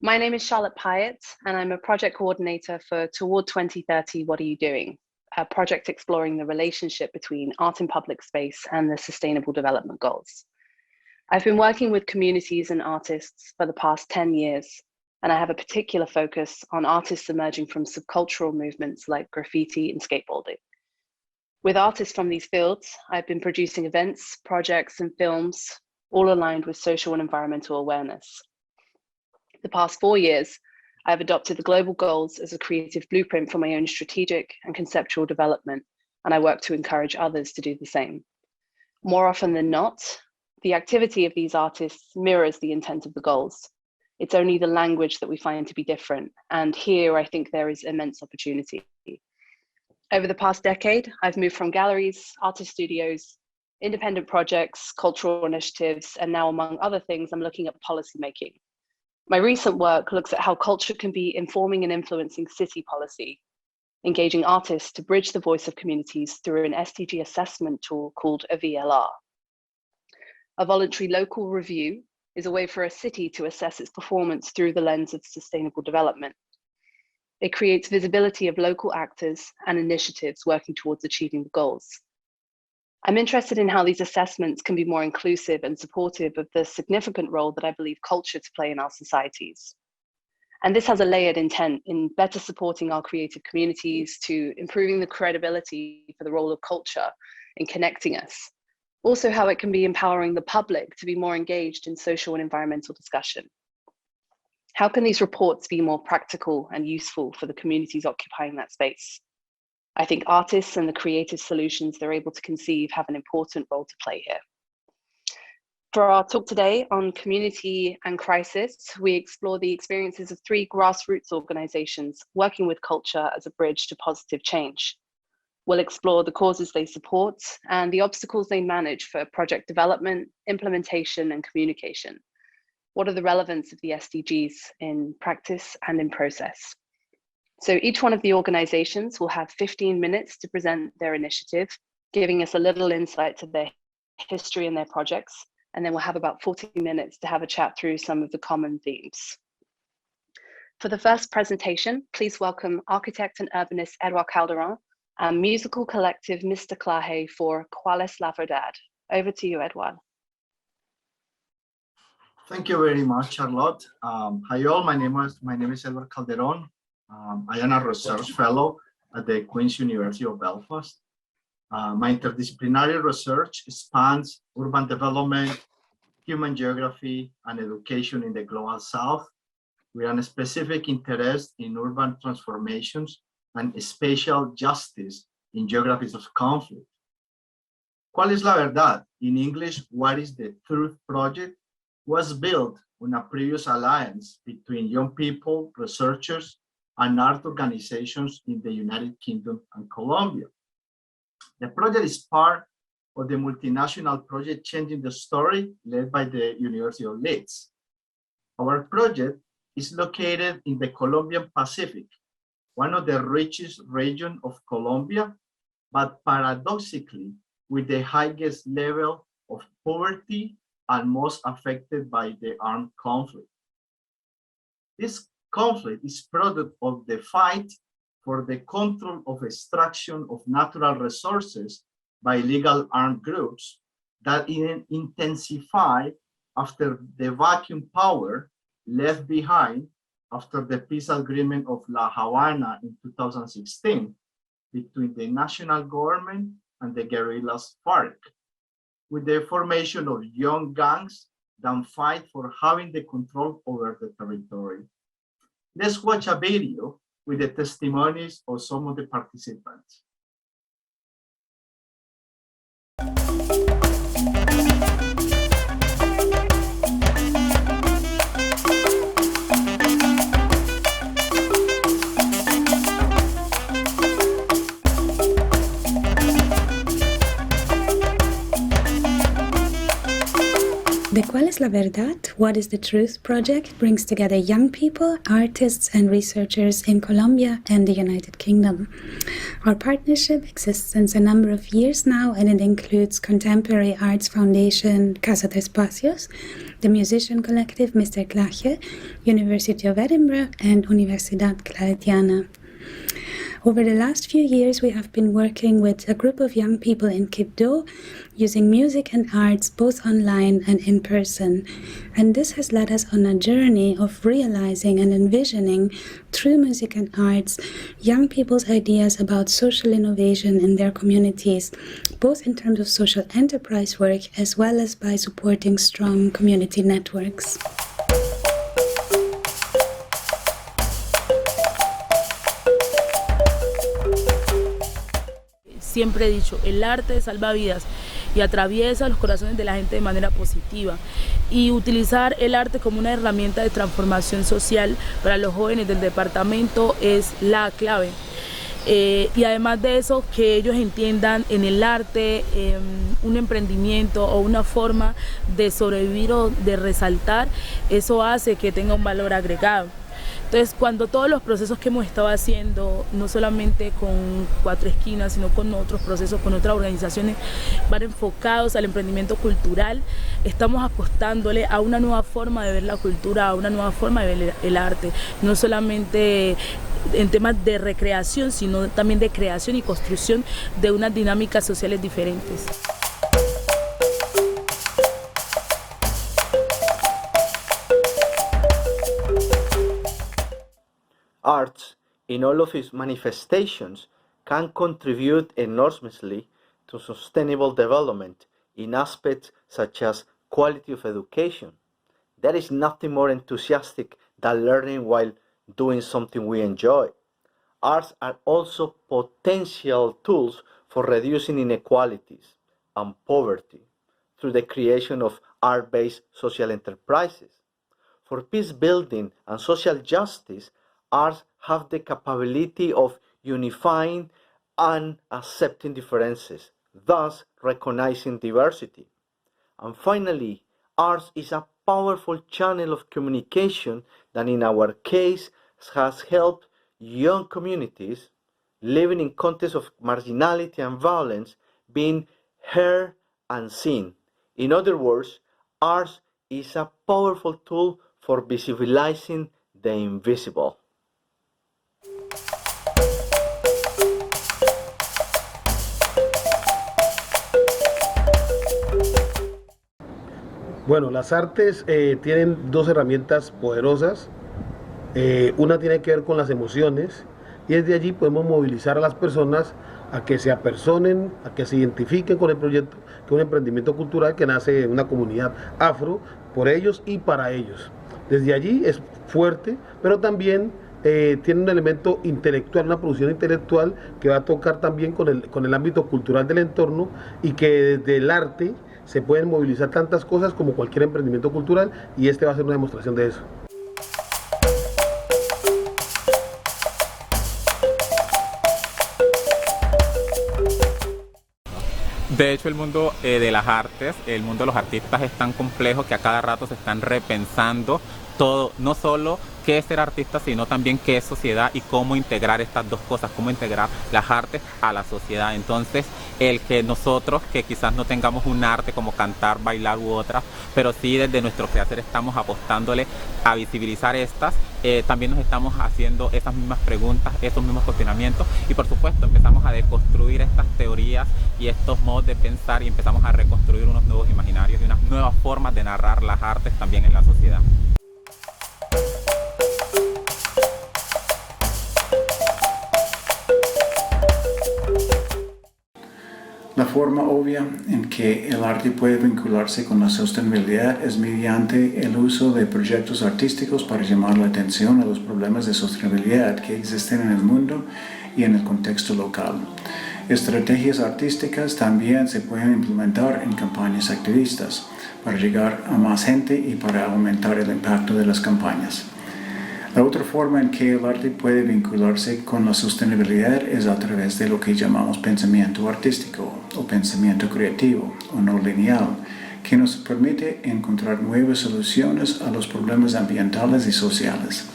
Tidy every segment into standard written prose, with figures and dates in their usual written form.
My name is Charlotte Pyatt, and I'm a project coordinator for Toward 2030, What Are You Doing? A project exploring the relationship between art in public space and the Sustainable Development Goals. I've been working with communities and artists for the past 10 years, and I have a particular focus on artists emerging from subcultural movements like graffiti and skateboarding. With artists from these fields, I've been producing events, projects, and films, all aligned with social and environmental awareness. The past 4 years, I've adopted the global goals as a creative blueprint for my own strategic and conceptual development, and I work to encourage others to do the same. More often than not, the activity of these artists mirrors the intent of the goals. It's only the language that we find to be different, and here I think there is immense opportunity. Over the past decade, I've moved from galleries, artist studios, independent projects, cultural initiatives, and now, among other things, I'm looking at policymaking. My recent work looks at how culture can be informing and influencing city policy, engaging artists to bridge the voice of communities through an SDG assessment tool called a VLR. A voluntary local review is a way for a city to assess its performance through the lens of sustainable development. It creates visibility of local actors and initiatives working towards achieving the goals. I'm interested in how these assessments can be more inclusive and supportive of the significant role that I believe culture to play in our societies. And this has a layered intent in better supporting our creative communities, to improving the credibility for the role of culture in connecting us. Also how it can be empowering the public to be more engaged in social and environmental discussion. How can these reports be more practical and useful for the communities occupying that space? I think artists and the creative solutions they're able to conceive have an important role to play here. For our talk today on community and crisis, we explore the experiences of 3 grassroots organizations working with culture as a bridge to positive change. We'll explore the causes they support and the obstacles they manage for project development, implementation, and communication. What are the relevance of the SDGs in practice and in process? So each one of the organizations will have 15 minutes to present their initiative, giving us a little insight to their history and their projects. And then we'll have about 40 minutes to have a chat through some of the common themes. For the first presentation, please welcome architect and urbanist Edouard Calderon and musical collective Mr. Clahe for Cuál es la verdad. Over to you, Edouard. Thank you very much, Charlotte. Hi all, my name is Edouard Calderon. I am a research fellow at the Queen's University of Belfast. My interdisciplinary research spans urban development, human geography, and education in the Global South, with a specific interest in urban transformations and spatial justice in geographies of conflict. Cuál es la verdad? In English, What is the Truth project was built on a previous alliance between young people, researchers, and art organizations in the United Kingdom and Colombia. The project is part of the multinational project Changing the Story, led by the University of Leeds. Our project is located in the Colombian Pacific, one of the richest regions of Colombia, but paradoxically, with the highest level of poverty and most affected by the armed conflict. This conflict is product of the fight for the control of extraction of natural resources by illegal armed groups that intensify after the vacuum power left behind after the peace agreement of La Habana in 2016 between the national government and the guerrillas FARC, with the formation of young gangs that fight for having the control over the territory. Let's watch a video with the testimonies of some of the participants. The Cuál es la verdad? What is the truth project brings together young people, artists and researchers in Colombia and the United Kingdom. Our partnership exists since a number of years now, and it includes Contemporary Arts Foundation Casa de Espacios, the musician collective Mr. Claje, University of Edinburgh and Universidad Claretiana. Over the last few years, we have been working with a group of young people in Quibdó, using music and arts both online and in person. And this has led us on a journey of realizing and envisioning, through music and arts, young people's ideas about social innovation in their communities, both in terms of social enterprise work as well as by supporting strong community networks. Siempre he dicho, el arte salva vidas y atraviesa los corazones de la gente de manera positiva. Y utilizar el arte como una herramienta de transformación social para los jóvenes del departamento es la clave. Y además de eso, que ellos entiendan en el arte un emprendimiento o una forma de sobrevivir o de resaltar, eso hace que tenga un valor agregado. Entonces, cuando todos los procesos que hemos estado haciendo, no solamente con Cuatro Esquinas, sino con otros procesos, con otras organizaciones, van enfocados al emprendimiento cultural, estamos apostándole a una nueva forma de ver la cultura, a una nueva forma de ver el arte, no solamente en temas de recreación, sino también de creación y construcción de unas dinámicas sociales diferentes. Arts, in all of its manifestations, can contribute enormously to sustainable development in aspects such as quality of education. There is nothing more enthusiastic than learning while doing something we enjoy. Arts are also potential tools for reducing inequalities and poverty through the creation of art-based social enterprises. For peace building and social justice, arts have the capability of unifying and accepting differences, thus recognizing diversity. And finally, arts is a powerful channel of communication that in our case has helped young communities living in contexts of marginality and violence being heard and seen. In other words, arts is a powerful tool for visibilizing the invisible. Bueno, las artes tienen dos herramientas poderosas. Una tiene que ver con las emociones, y desde allí podemos movilizar a las personas a que se apersonen, a que se identifiquen con el proyecto, que es un emprendimiento cultural que nace en una comunidad afro, por ellos y para ellos. Desde allí es fuerte, pero también tiene un elemento intelectual, una producción intelectual que va a tocar también con el ámbito cultural del entorno, y que desde el arte se pueden movilizar tantas cosas como cualquier emprendimiento cultural, y este va a ser una demostración de eso. De hecho, el mundo de las artes, el mundo de los artistas es tan complejo que a cada rato se están repensando todo, no solo qué es ser artista, sino también qué es sociedad y cómo integrar estas dos cosas, cómo integrar las artes a la sociedad. Entonces, el que nosotros, que quizás no tengamos un arte como cantar, bailar u otras, pero sí desde nuestro quehacer estamos apostándole a visibilizar estas, también nos estamos haciendo esas mismas preguntas, esos mismos cuestionamientos, y por supuesto empezamos a deconstruir estas teorías y estos modos de pensar, y empezamos a reconstruir unos nuevos imaginarios y unas nuevas formas de narrar las artes también en la sociedad. La forma obvia en que el arte puede vincularse con la sostenibilidad es mediante el uso de proyectos artísticos para llamar la atención a los problemas de sostenibilidad que existen en el mundo y en el contexto local. Estrategias artísticas también se pueden implementar en campañas activistas para llegar a más gente y para aumentar el impacto de las campañas. La otra forma en que el arte puede vincularse con la sostenibilidad es a través de lo que llamamos pensamiento artístico o pensamiento creativo o no lineal, que nos permite encontrar nuevas soluciones a los problemas ambientales y sociales.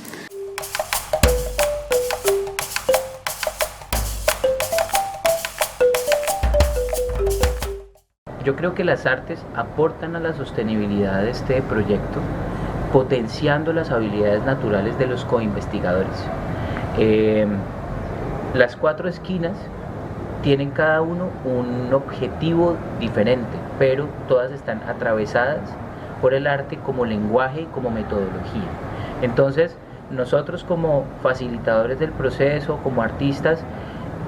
Yo creo que las artes aportan a la sostenibilidad de este proyecto, potenciando las habilidades naturales de los coinvestigadores. Las 4 esquinas tienen cada uno un objetivo diferente, pero todas están atravesadas por el arte como lenguaje y como metodología. Entonces, nosotros como facilitadores del proceso, como artistas,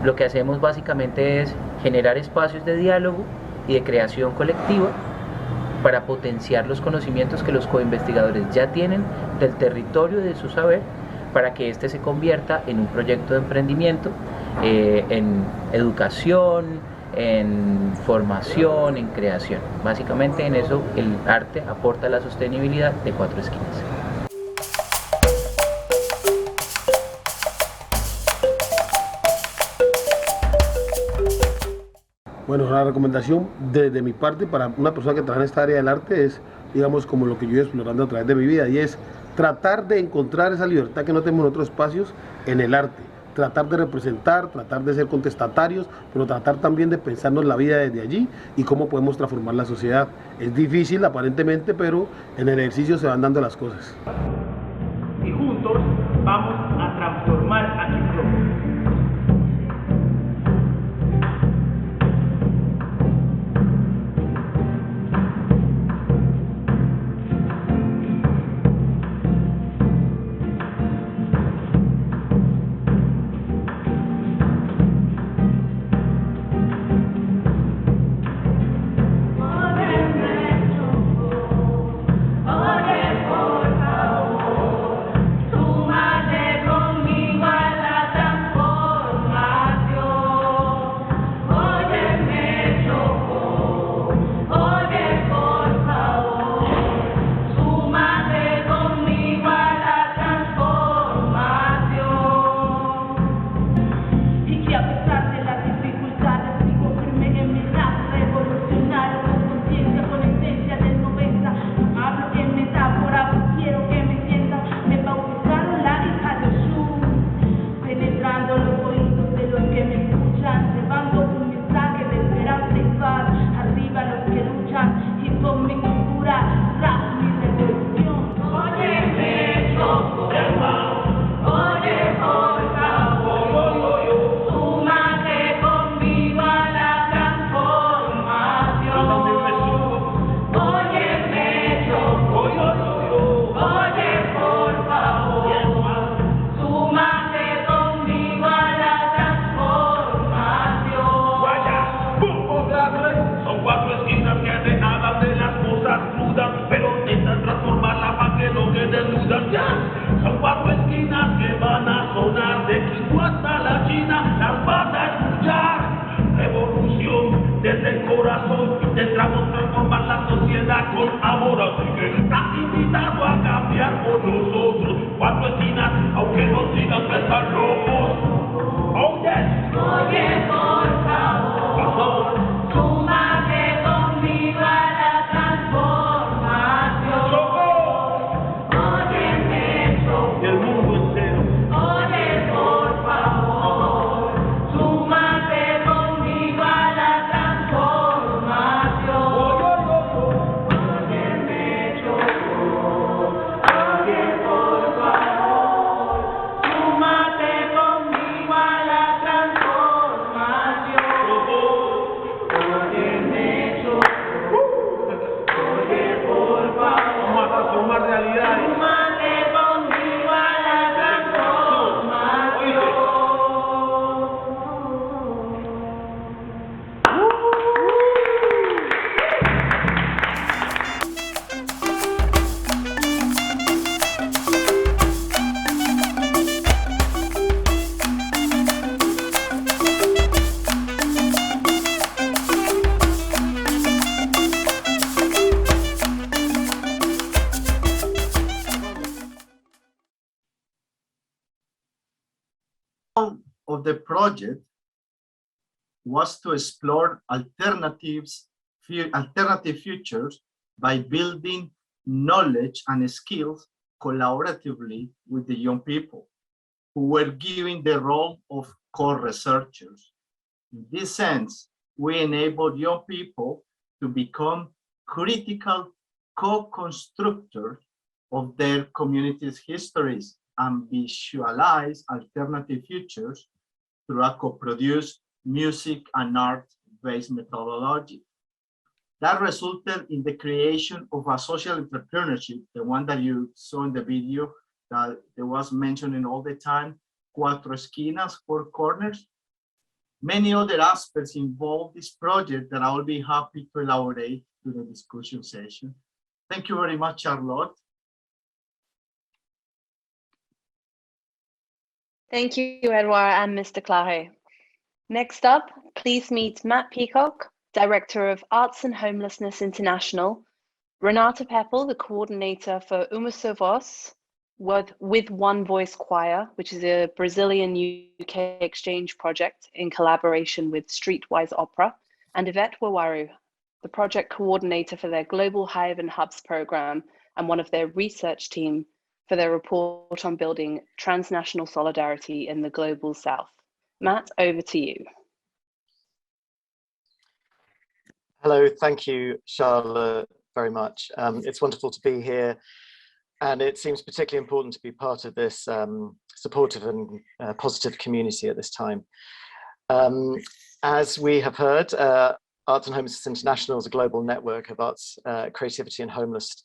lo que hacemos básicamente es generar espacios de diálogo y de creación colectiva para potenciar los conocimientos que los coinvestigadores ya tienen del territorio de su saber, para que éste se convierta en un proyecto de emprendimiento, en educación, en formación, en creación. Básicamente en eso el arte aporta la sostenibilidad de 4 esquinas. Bueno, la recomendación de mi parte para una persona que trabaja en esta área del arte es, digamos, como lo que yo he ido explorando a través de mi vida, y es tratar de encontrar esa libertad que no tenemos en otros espacios en el arte. Tratar de representar, tratar de ser contestatarios, pero tratar también de pensarnos la vida desde allí y cómo podemos transformar la sociedad. Es difícil aparentemente, pero en el ejercicio se van dando las cosas. Y juntos vamos a transformar a Colombia. Son 4 esquinas que van a sonar, de Quito hasta la China, las vas a escuchar. Revolución desde el corazón, intentamos transformar la sociedad con amor, así que estás invitado a cambiar por nosotros. 4 esquinas, aunque nos digan que están locos. Oh yes. Oye, por favor, súmate conmigo a la transformación. Y el mundo entero. Oye, por favor, súmate conmigo a la transformación. Óyeme, Chocó. Oye, por favor, súmate conmigo a la transformación. Óyeme, Chocó. Oye, por favor, vamos a transformar realidades. Of the project was to explore alternative futures by building knowledge and skills collaboratively with the young people, who were given the role of co-researchers. In this sense, we enable young people to become critical co-constructors of their communities' histories and visualize alternative futures through a co-produced music and art-based methodology. That resulted in the creation of a social entrepreneurship, the one that you saw in the video that there was mentioning all the time, cuatro esquinas, 4 corners. Many other aspects involve this project that I will be happy to elaborate to the discussion session. Thank you very much, Charlotte. Thank you, Edouard and Mr. Clare. Next up, please meet Matt Peacock, Director of Arts and Homelessness International, Renata Peppel, the coordinator for Uma Sua Voz, with One Voice Choir, which is a Brazilian-UK exchange project in collaboration with Streetwise Opera, and Yvette Wawaru, the project coordinator for their Global Haven Hubs program and one of their research team for their report on building transnational solidarity in the Global South. Matt, over to you. Hello, thank you, Charlotte, very much. It's wonderful to be here, and it seems particularly important to be part of this supportive and positive community at this time. As we have heard, Arts and Homelessness International is a global network of arts, creativity and homeless.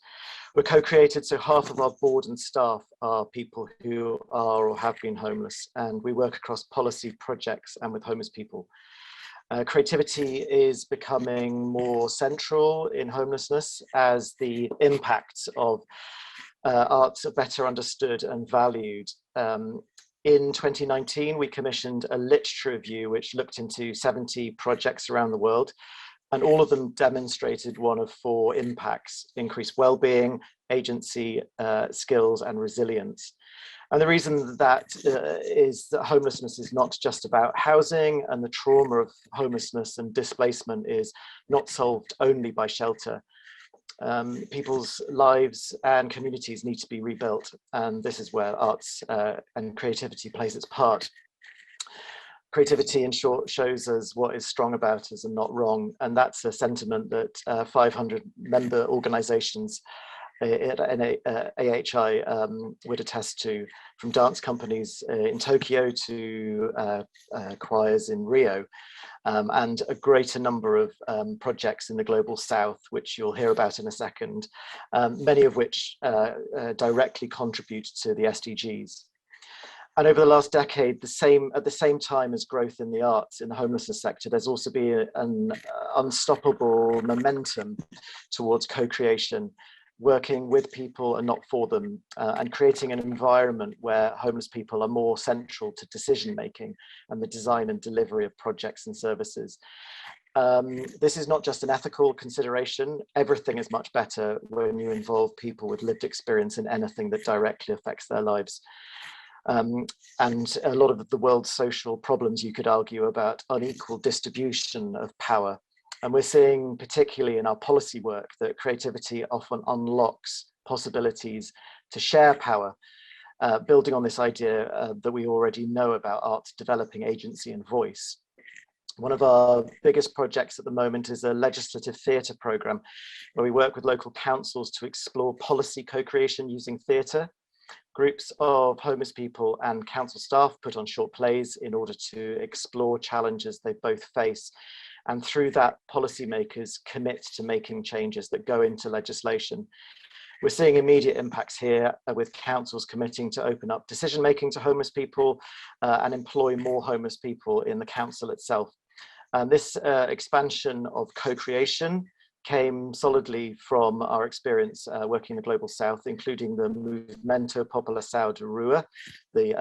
We're co-created, so half of our board and staff are people who are or have been homeless, and we work across policy projects and with homeless people. Creativity is becoming more central in homelessness as the impacts of arts are better understood and valued. In 2019, we commissioned a literature review which looked into 70 projects around the world, and all of them demonstrated one of 4 impacts: increased well-being, agency, skills, and resilience. And the reason that is that homelessness is not just about housing, and the trauma of homelessness and displacement is not solved only by shelter. People's lives and communities need to be rebuilt, and this is where arts and creativity plays its part. Creativity, in short, shows us what is strong about us and not wrong, and that's a sentiment that 500 member organizations at AHI would attest to, from dance companies in Tokyo to choirs in Rio, and a greater number of projects in the Global South, which you'll hear about in a second, many of which directly contribute to the SDGs. And over the last decade, at the same time as growth in the arts, in the homelessness sector, there's also been an unstoppable momentum towards co-creation, working with people and not for them, and creating an environment where homeless people are more central to decision-making and the design and delivery of projects and services. This is not just an ethical consideration. Everything is much better when you involve people with lived experience in anything that directly affects their lives. And a lot of the world's social problems, you could argue, about unequal distribution of power. And we're seeing, particularly in our policy work, that creativity often unlocks possibilities to share power, building on this idea that we already know about art's developing agency and voice. One of our biggest projects at the moment is a legislative theatre programme, where we work with local councils to explore policy co-creation using theatre. Groups of homeless people and council staff put on short plays in order to explore challenges they both face. And through that, policymakers commit to making changes that go into legislation. We're seeing immediate impacts here with councils committing to open up decision-making to homeless people and employ more homeless people in the council itself. This expansion of co-creation came solidly from our experience working in the Global South, including the Movimento População de Rua, the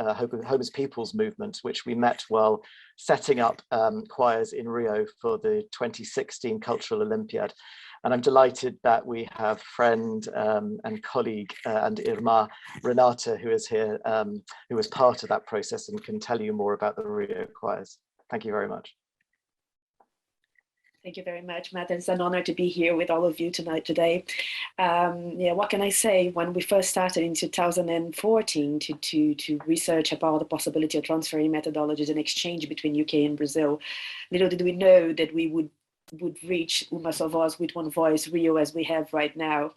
homeless people's movement, which we met while setting up choirs in Rio for the 2016 Cultural Olympiad. And I'm delighted that we have friend and colleague and Irma Renata, who is here, who was part of that process and can tell you more about the Rio choirs. Thank you very much. Thank you very much, Matt. It's an honor to be here with all of you today. What can I say? When we first started in 2014 to research about the possibility of transferring methodologies and exchange between UK and Brazil, little did we know that we would reach Umas of us with one voice, Rio, as we have right now.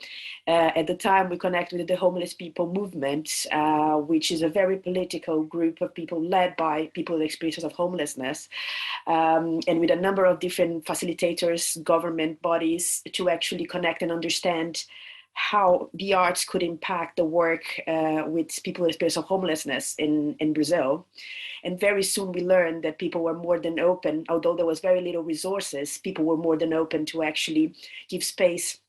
At the time, we connected with the Homeless People Movement, which is a very political group of people led by people with experiences of homelessness, and with a number of different facilitators, government bodies, to actually connect and understand how the arts could impact the work with people with experience of homelessness in Brazil. And very soon we learned that people were more than open, although there was very little resources, people were more than open to actually give space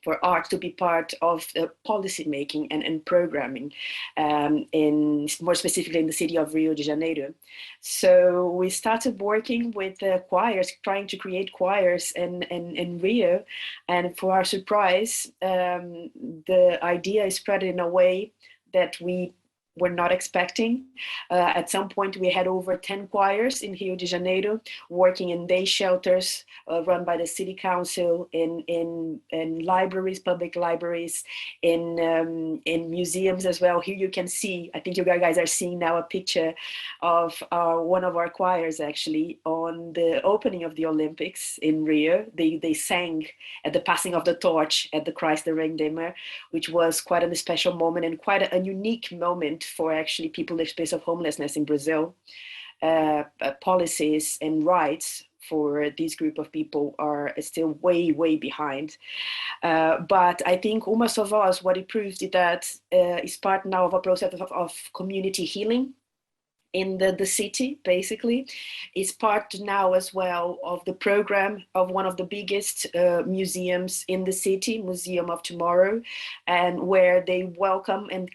for art to be part of policy making and programming, more specifically in the city of Rio de Janeiro. So we started working with choirs, trying to create choirs in Rio. And for our surprise, the idea is spread in a way that we were not expecting. At some point, we had over 10 choirs in Rio de Janeiro working in day shelters run by the city council, in libraries, public libraries, in museums as well. Here you can see, I think you guys are seeing now a picture of one of our choirs actually on the opening of the Olympics in Rio. They sang at the passing of the torch at the Christ the Redeemer, which was quite a special moment and quite a unique moment for actually people with experience of homelessness in Brazil. Policies and rights for this group of people are still way behind. But I think Umas of Us, what it proves is that it's part now of a process of community healing in the city, basically. It's part now as well of the program of one of the biggest museums in the city, Museum of Tomorrow, and where they welcome and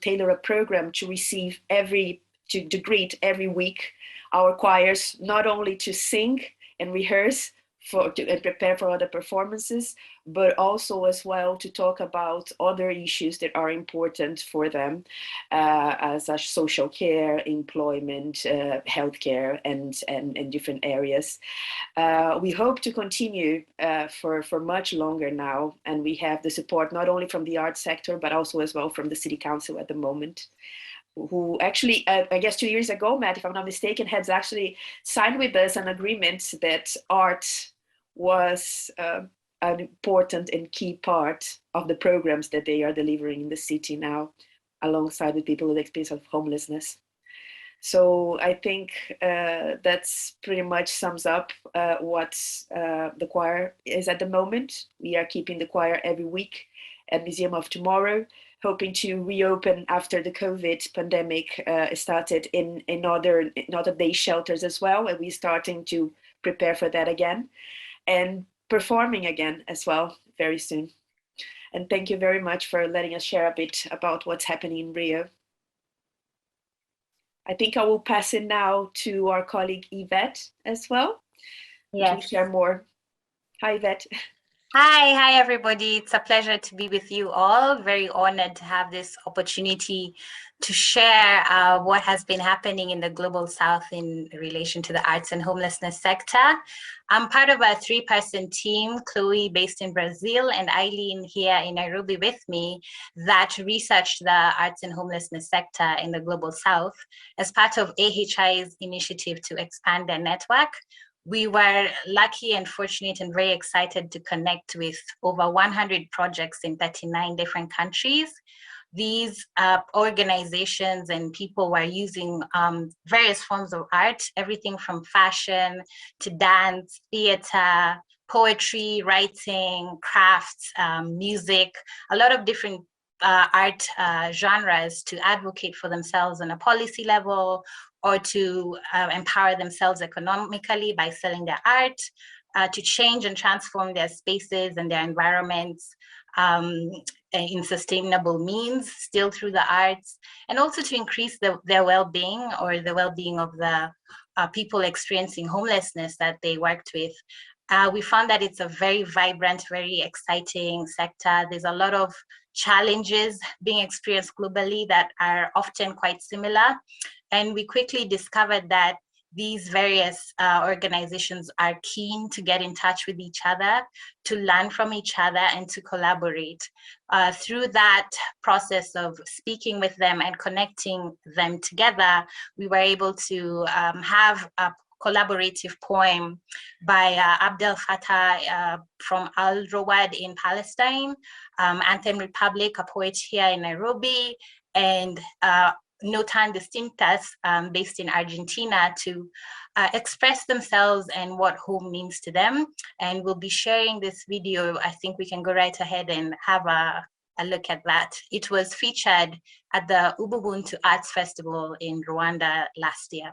tailor a program to receive to greet every week our choirs, not only to sing and rehearse and prepare for other performances, but also as well to talk about other issues that are important for them, as social care, employment, healthcare, and different areas. We hope to continue for much longer now, and we have the support not only from the arts sector, but also as well from the City Council at the moment, who actually, I guess 2 years ago, Matt, if I'm not mistaken, has actually signed with us an agreement that art was an important and key part of the programs that they are delivering in the city now, alongside with people with experience of homelessness. So I think that's pretty much sums up what the choir is at the moment. We are keeping the choir every week at Museum of Tomorrow, hoping to reopen after the COVID pandemic started in other day shelters as well. And we're starting to prepare for that again and performing again as well very soon. And thank you very much for letting us share a bit about what's happening in Rio. I think I will pass it now to our colleague Yvette as well. Yes. To share more. Hi, Yvette. Hi, everybody. It's a pleasure to be with you all. Very honored to have this opportunity to share what has been happening in the Global South in relation to the arts and homelessness sector. I'm part of a 3-person team, Chloe based in Brazil and Eileen here in Nairobi with me, that researched the arts and homelessness sector in the Global South as part of AHI's initiative to expand their network. We were lucky and fortunate and very excited to connect with over 100 projects in 39 different countries. These organizations and people were using various forms of art, everything from fashion to dance, theater, poetry, writing, crafts, music, a lot of different art genres to advocate for themselves on a policy level, or to empower themselves economically by selling their art, to change and transform their spaces and their environments in sustainable means, still through the arts, and also to increase their well-being or the well-being of the people experiencing homelessness that they worked with. We found that it's a very vibrant, very exciting sector. There's a lot of challenges being experienced globally that are often quite similar. And we quickly discovered that these various organizations are keen to get in touch with each other, to learn from each other, and to collaborate. Through that process of speaking with them and connecting them together, we were able to have a collaborative poem by Abdel Fattah from Al Rawad in Palestine, Anthem Republic, a poet here in Nairobi, and No Tan Distintas, based in Argentina, to express themselves and what home means to them. And we'll be sharing this video. I think we can go right ahead and have a look at that. It was featured at the Ubuntu Arts Festival in Rwanda last year.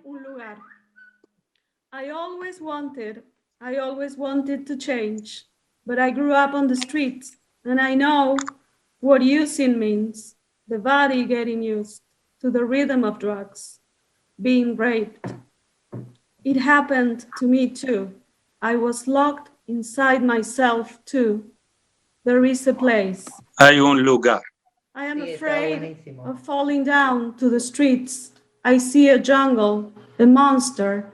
Un lugar. I always wanted to change, but I grew up on the streets, and I know what using means, the body getting used to the rhythm of drugs, being raped. It happened to me too. I was locked inside myself too. There is a place. Hay un lugar. I am afraid of falling down to the streets. I see a jungle, a monster.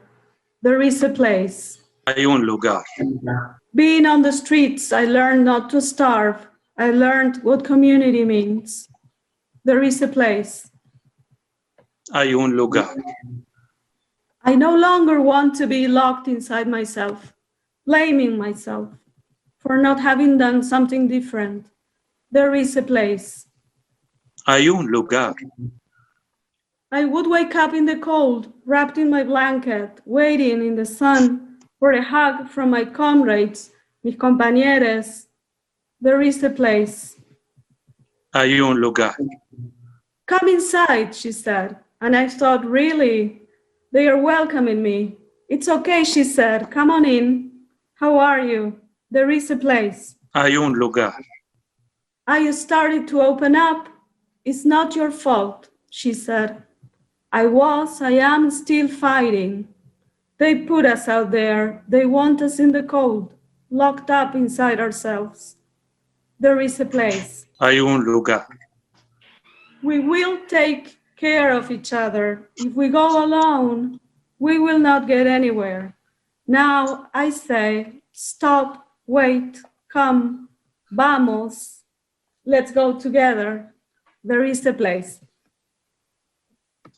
There is a place. Hay un lugar. Being on the streets, I learned not to starve. I learned what community means. There is a place. Hay un lugar. I no longer want to be locked inside myself, blaming myself for not having done something different. There is a place. Hay un lugar. I would wake up in the cold, wrapped in my blanket, waiting in the sun for a hug from my comrades, mis compañeros. There is a place. Hay un lugar. Come inside, she said. And I thought, really? They are welcoming me. It's okay, she said. Come on in. How are you? There is a place. Hay un lugar. I started to open up. It's not your fault, she said. I am still fighting. They put us out there. They want us in the cold, locked up inside ourselves. There is a place. Hay un lugar. We will take care of each other. If we go alone, we will not get anywhere. Now I say, stop, wait, come, vamos. Let's go together. There is a place.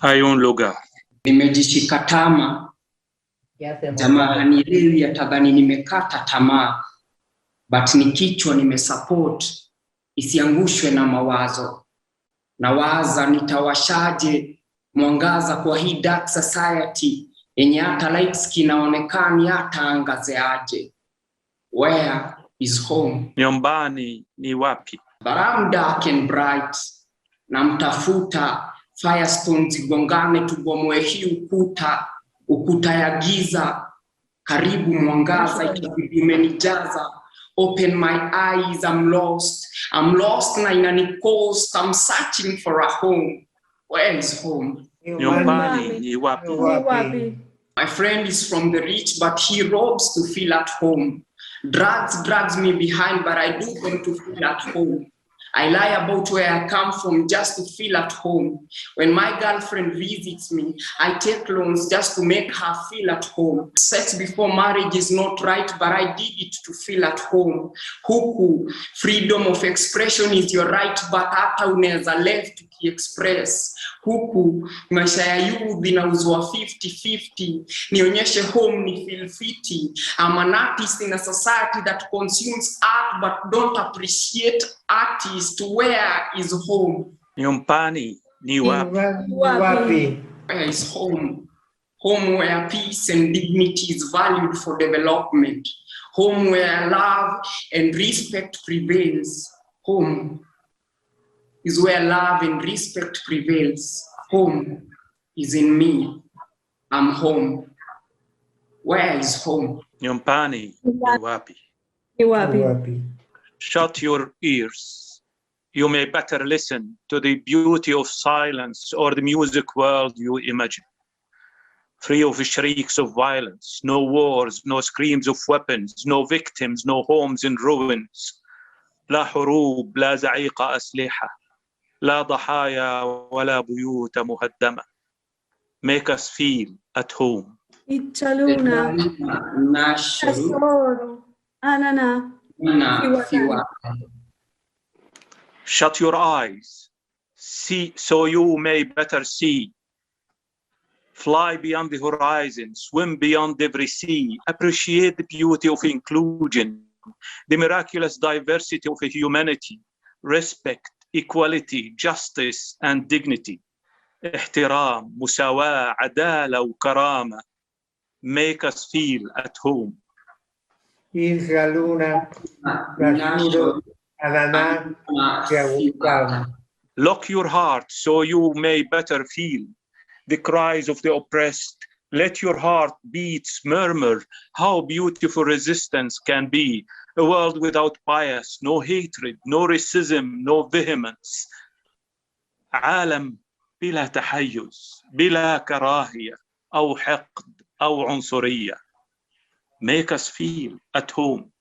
Hay un lugar. Nimejishika tama, jamaa hanielewi atadhani nimekata tamaa, but ni kichwa nimesupport, isiangushwe na mawazo. Nawaza nitawashaje mwangaza kwa hii dark society, yenye hata lights kinaonekani hata angazeaje. Where is home? Nyumbani ni wapi? But I'm dark and bright, namtafuta firestones gongane tubomoe hii ukuta ya giza, karibu mwangaza ikibidi umenijaza. Open my eyes, I'm lost na inanikost. I'm searching for a home. Where is home? Nyumbani ni wapi? My friend is from the rich, but he robs to feel at home. Drugs drags me behind, but I do them to feel at home. I lie about where I come from just to feel at home. When my girlfriend visits me, I take loans just to make her feel at home. Sex before marriage is not right, but I did it to feel at home. Huku, freedom of expression is your right, but hata unaweza left express. Huku, maisha ya youth inauzwa 50-50. Nionyeshe home ni feel fiti. I'm an artist in a society that consumes art but don't appreciate artists. Where is home? Nyumbani ni wapi? Where is home? Home where peace and dignity is valued for development. Home where love and respect prevails. Home is where love and respect prevails. Home is in me. I'm home. Where is home? Nyumbani ni wapi? Ni wapi? Shut your ears. you may better listen to the beauty of silence or the music world you imagine. Free of shrieks of violence, no wars, no screams of weapons, no victims, no homes in ruins. لا حروب، لا زعيق أسلحة، لا ضحايا ولا بيوت مهدمة. Make us feel at home. Ichaluna, Tesoro, Anana, Fiwatan. Shut your eyes, see so you may better see. Fly beyond the horizon, swim beyond every sea. Appreciate the beauty of inclusion, the miraculous diversity of humanity, respect, equality, justice, and dignity. احترام، مساواة، عدالة وكرامة. Make us feel at home. Lock your heart so you may better feel the cries of the oppressed. Let your heart beats murmur how beautiful resistance can be. A world without bias, no hatred, no racism, no vehemence. عالم بلا تحيز، بلا كراهية أو حقد أو عنصرية. Make us feel at home.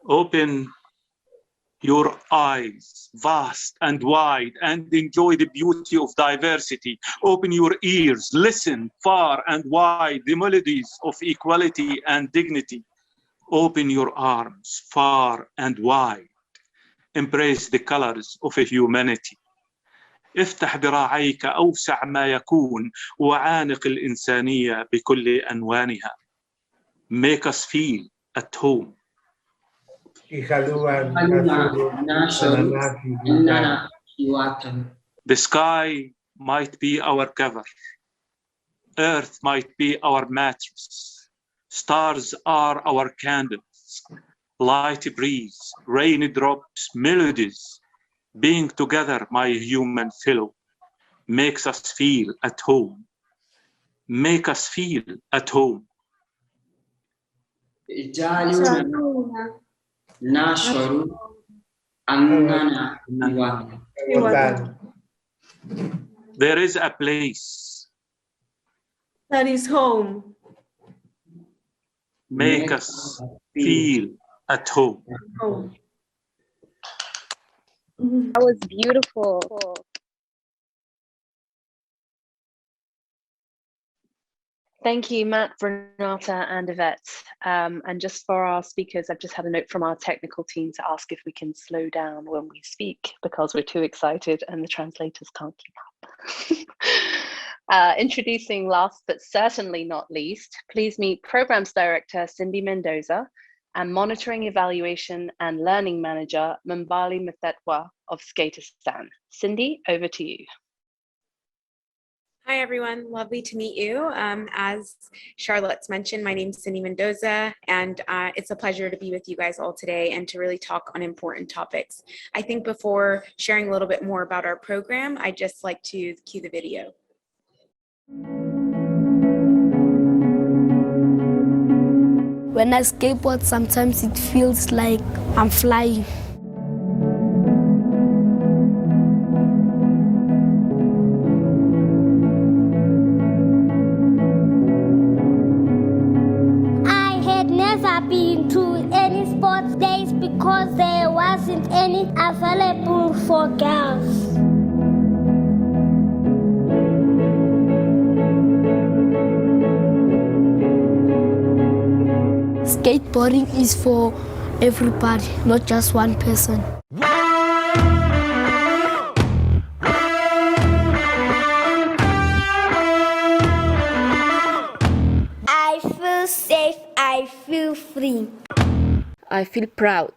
Open your eyes vast and wide and enjoy the beauty of diversity. Open your ears, listen far and wide the melodies of equality and dignity. Open your arms far and wide. Embrace the colors of humanity. افتح ذراعيك أوسع ما يكون وعانق الإنسانية بكل أنوانها. Make us feel at home. The sky might be our cover. Earth might be our mattress. Stars are our candles. Light breeze, rainy drops, melodies. Being together, my human fellow, makes us feel at home. Make us feel at home. There is a place that is home. Make us feel at home. That was beautiful. Thank you, Matt, Renata, and Yvette. And just for our speakers, I've just had a note from our technical team to ask if we can slow down when we speak because we're too excited and the translators can't keep up. Introducing last but certainly not least, please meet Programs Director Cindy Mendoza and Monitoring, Evaluation and Learning Manager Mbali Mthethwa of Skateistan. Cindy, over to you. Hi, everyone. Lovely to meet you. As Charlotte's mentioned, my name is Cindy Mendoza, and it's a pleasure to be with you guys all today and to really talk on important topics. I think before sharing a little bit more about our program, I'd just like to cue the video. When I skateboard, sometimes it feels like I'm flying. Been to any sports days because there wasn't any available for girls. Skateboarding is for everybody, not just one person. I feel safe, I feel free. I feel proud.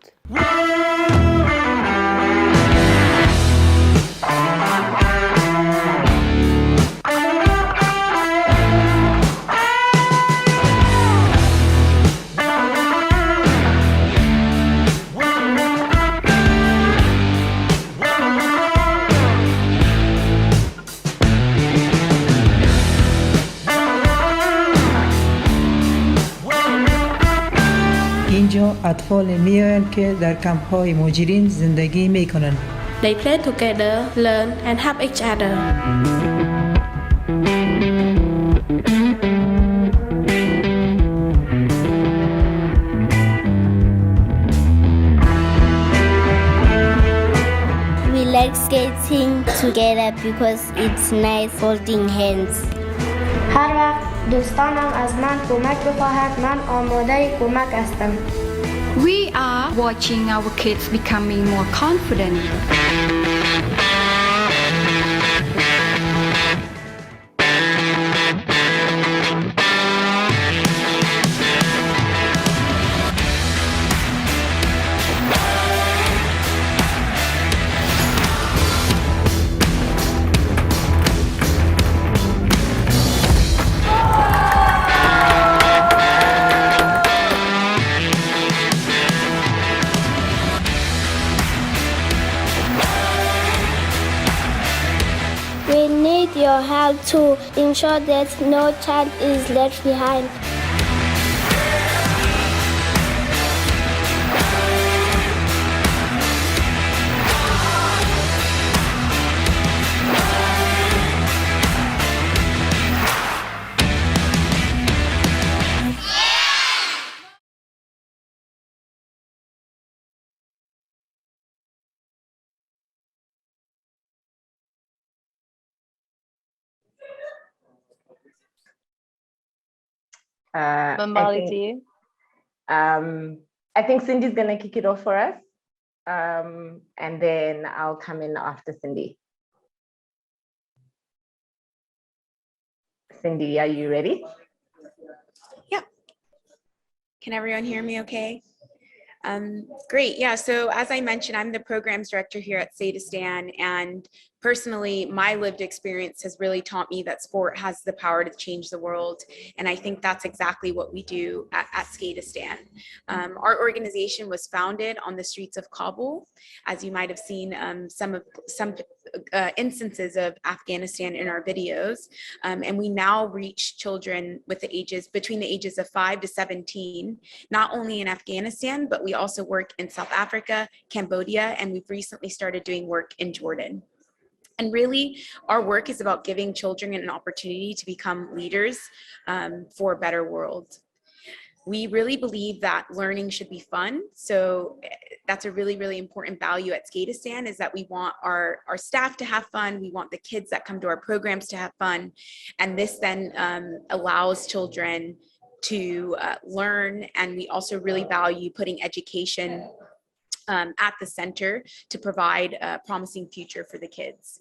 اطفال میآیند که در کمپ های مهاجرین زندگی میکنند. They play together, learn and help each other. We like skating together because it's nice holding hands. هر وقت دوستانم از من کمک بخواهد من آماده کمک هستم. We are watching our kids becoming more confident. We need your help to ensure that no child is left behind. Bambali to you. I think Cindy's going to kick it off for us. And then I'll come in after Cindy. Cindy, are you ready? Yeah. Can everyone hear me okay? Great, yeah, so as I mentioned, I'm the programs director here at Skateistan, and personally, my lived experience has really taught me that sport has the power to change the world, and I think that's exactly what we do at Skateistan. Our organization was founded on the streets of Kabul, as you might have seen some instances of Afghanistan in our videos, and we now reach children with the ages between the ages of 5 to 17, not only in Afghanistan, but we also work in South Africa, Cambodia, and we've recently started doing work in Jordan. And really, our work is about giving children an opportunity to become leaders for a better world. We really believe that learning should be fun. So that's a really, really important value at Skateistan, is that we want our staff to have fun. We want the kids that come to our programs to have fun. And this then allows children to learn. And we also really value putting education at the center to provide a promising future for the kids.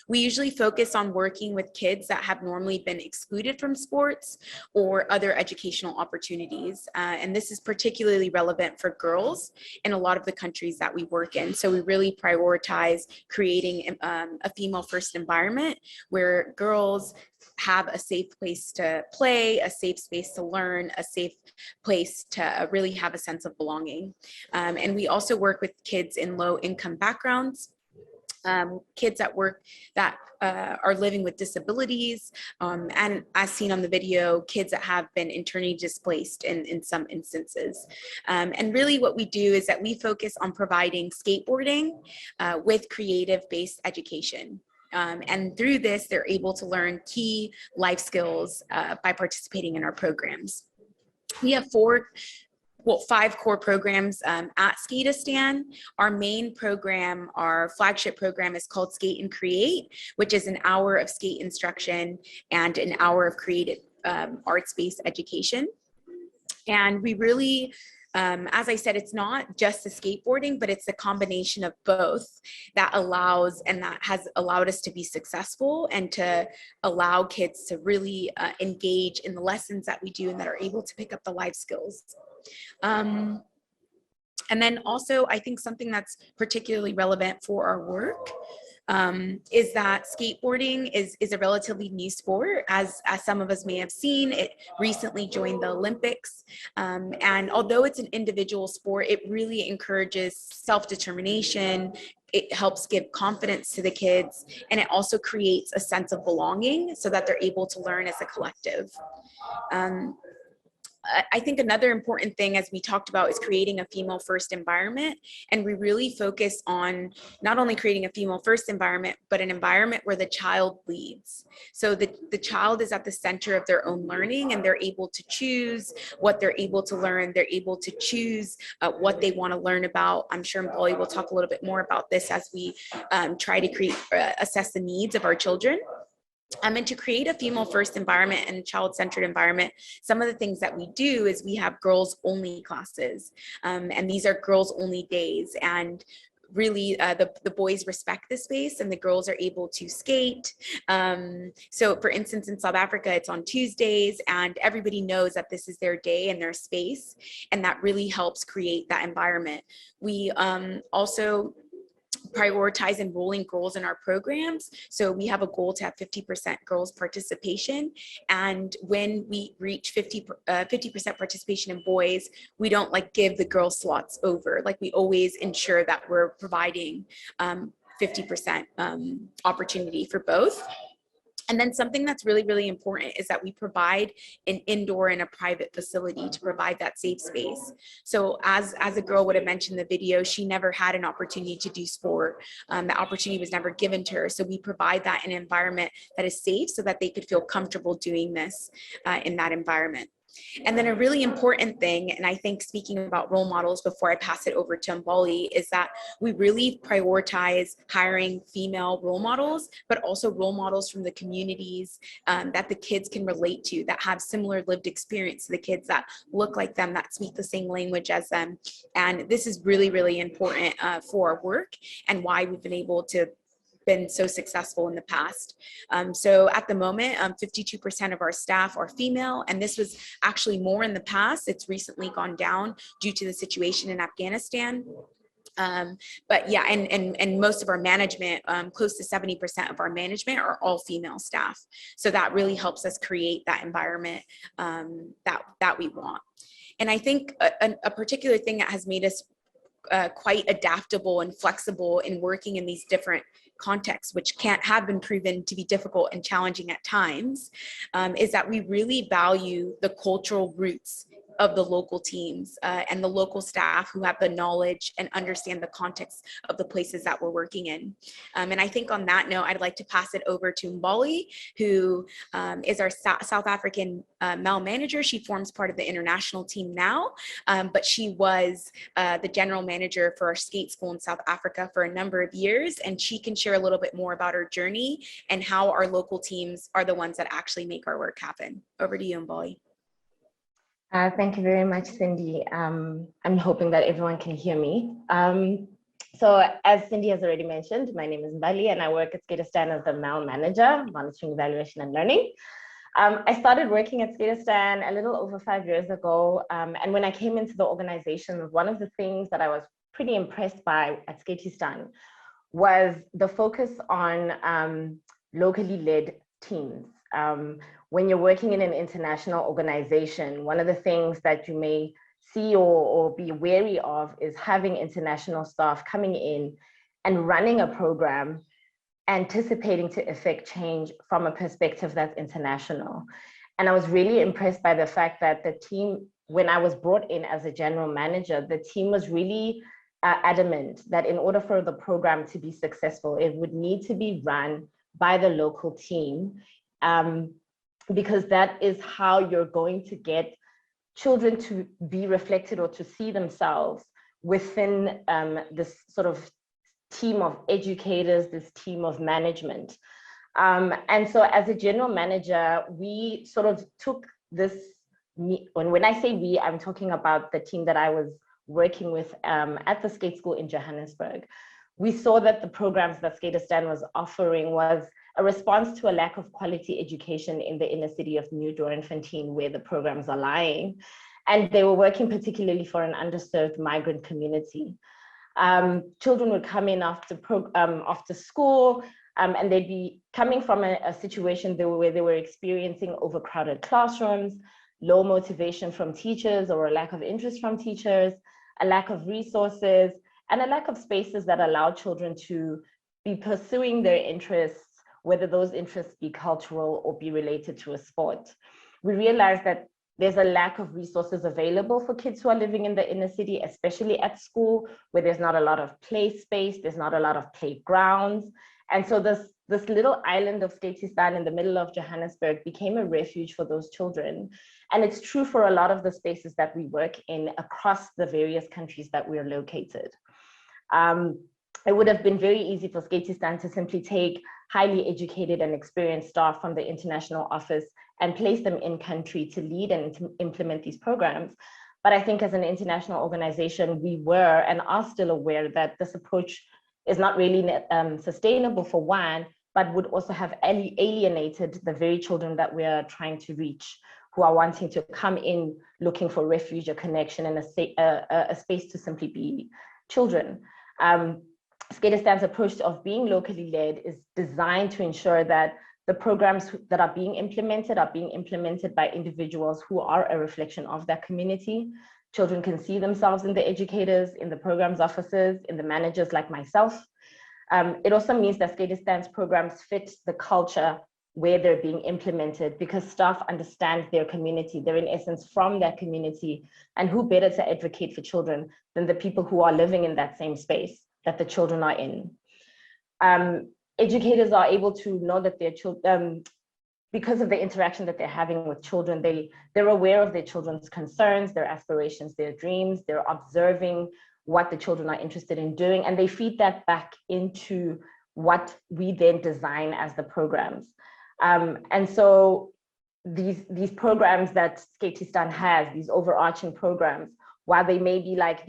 We usually focus on working with kids that have normally been excluded from sports or other educational opportunities. And this is particularly relevant for girls in a lot of the countries that we work in. So we really prioritize creating a female-first environment where girls have a safe place to play, a safe space to learn, a safe place to really have a sense of belonging. And we also work with kids in low-income backgrounds, kids at work that are living with disabilities, and as seen on the video, kids that have been internally displaced in some instances. And really what we do is that we focus on providing skateboarding with creative-based education. And through this, they're able to learn key life skills by participating in our programs. We have 5 core programs at Skateistan. Our main program, our flagship program, is called Skate and Create, which is an hour of skate instruction and an hour of creative arts-based education. And we really, as I said, it's not just the skateboarding, but it's the combination of both that allows and that has allowed us to be successful and to allow kids to really engage in the lessons that we do and that are able to pick up the life skills. And then also, I think something that's particularly relevant for our work is that skateboarding is a relatively new sport. As some of us may have seen, it recently joined the Olympics. And although it's an individual sport, it really encourages self-determination. It helps give confidence to the kids, and it also creates a sense of belonging so that they're able to learn as a collective. I think another important thing, as we talked about, is creating a female first environment. And we really focus on not only creating a female first environment, but an environment where the child leads. So the child is at the center of their own learning, and they're able to choose what they're able to learn. They're able to choose what they want to learn about. I'm sure Mboli will talk a little bit more about this as we try to assess the needs of our children. And to create a female first environment and child-centered environment, some of the things that we do is we have girls only classes, and these are girls only days. And really the boys respect the space and the girls are able to skate. So for instance, in South Africa, it's on Tuesdays, and everybody knows that this is their day and their space, and that really helps create that environment. We also prioritize enrolling girls in our programs. So we have a goal to have 50% girls participation. And when we reach 50% participation in boys, we don't like give the girl slots over. Like, we always ensure that we're providing 50% opportunity for both. And then something that's really, really important is that we provide an indoor and a private facility to provide that safe space. So as a girl would have mentioned in the video, she never had an opportunity to do sport. The opportunity was never given to her. So we provide that in an environment that is safe so that they could feel comfortable doing this in that environment. And then a really important thing, and I think speaking about role models before I pass it over to Mboli, is that we really prioritize hiring female role models, but also role models from the communities that the kids can relate to, that have similar lived experience to the kids, that look like them, that speak the same language as them. And this is really, really important for our work and why we've been able to been so successful in the past. So at the moment, 52% of our staff are female, and this was actually more in the past. It's recently gone down due to the situation in Afghanistan. But yeah, and most of our management, close to 70% of our management are all female staff. So that really helps us create that environment that we want. And I think a particular thing that has made us quite adaptable and flexible in working in these different contexts, which have been proven to be difficult and challenging at times, is that we really value the cultural roots of the local teams and the local staff who have the knowledge and understand the context of the places that we're working in. And I think on that note, I'd like to pass it over to Mboli, who is our South African Mel manager. She forms part of the international team now, but she was the general manager for our skate school in South Africa for a number of years. And she can share a little bit more about her journey and how our local teams are the ones that actually make our work happen. Over to you, Mboli. Thank you very much, Cindy. I'm hoping that everyone can hear me. So as Cindy has already mentioned, my name is Mbali and I work at Skateistan as the MAL manager, monitoring, evaluation and learning. I started working at Skateistan a little over 5 years ago. And when I came into the organization, one of the things that I was pretty impressed by at Skateistan was the focus on locally led teams. When you're working in an international organization, one of the things that you may see or be wary of is having international staff coming in and running a program, anticipating to effect change from a perspective that's international. And I was really impressed by the fact that the team, when I was brought in as a general manager, the team was really adamant that in order for the program to be successful, it would need to be run by the local team. Because that is how you're going to get children to be reflected or to see themselves within this sort of team of educators, this team of management. And so as a general manager, we sort of took this, when I say we, I'm talking about the team that I was working with at the skate school in Johannesburg. We saw that the programs that Skateistan was offering was a response to a lack of quality education in the inner city of New Doornfontein, where the programs are lying. And they were working particularly for an underserved migrant community. Children would come in after school, and they'd be coming from a situation where they were experiencing overcrowded classrooms, low motivation from teachers or a lack of interest from teachers, a lack of resources, and a lack of spaces that allow children to be pursuing their interests, whether those interests be cultural or be related to a sport. We realized that There's a lack of resources available for kids who are living in the inner city, especially at school, where there's not a lot of play space, there's not a lot of playgrounds. And so this little island of Skateistan in the middle of Johannesburg became a refuge for those children. And it's true for a lot of the spaces that we work in across the various countries that we're located. It would have been very easy for Skateistan to simply take highly educated and experienced staff from the international office and place them in country to lead and to implement these programs. But I think as an international organization, we were and are still aware that this approach is not really sustainable for one, but would also have alienated the very children that we are trying to reach, who are wanting to come in looking for refuge, a connection, and a space to simply be children. Skateistan's approach of being locally led is designed to ensure that the programs that are being implemented by individuals who are a reflection of that community. Children can see themselves in the educators, in the programs officers, in the managers like myself. It also means that Skateistan's programs fit the culture where they're being implemented, because staff understand their community. They're in essence from that community, and who better to advocate for children than the people who are living in that same space that the children are in. Educators are able to know that their children, because of the interaction that they're having with children, they're aware of their children's concerns, their aspirations, their dreams. They're observing what the children are interested in doing, and they feed that back into what we then design as the programs. And so these programs that Skateistan has, these overarching programs, while they may be like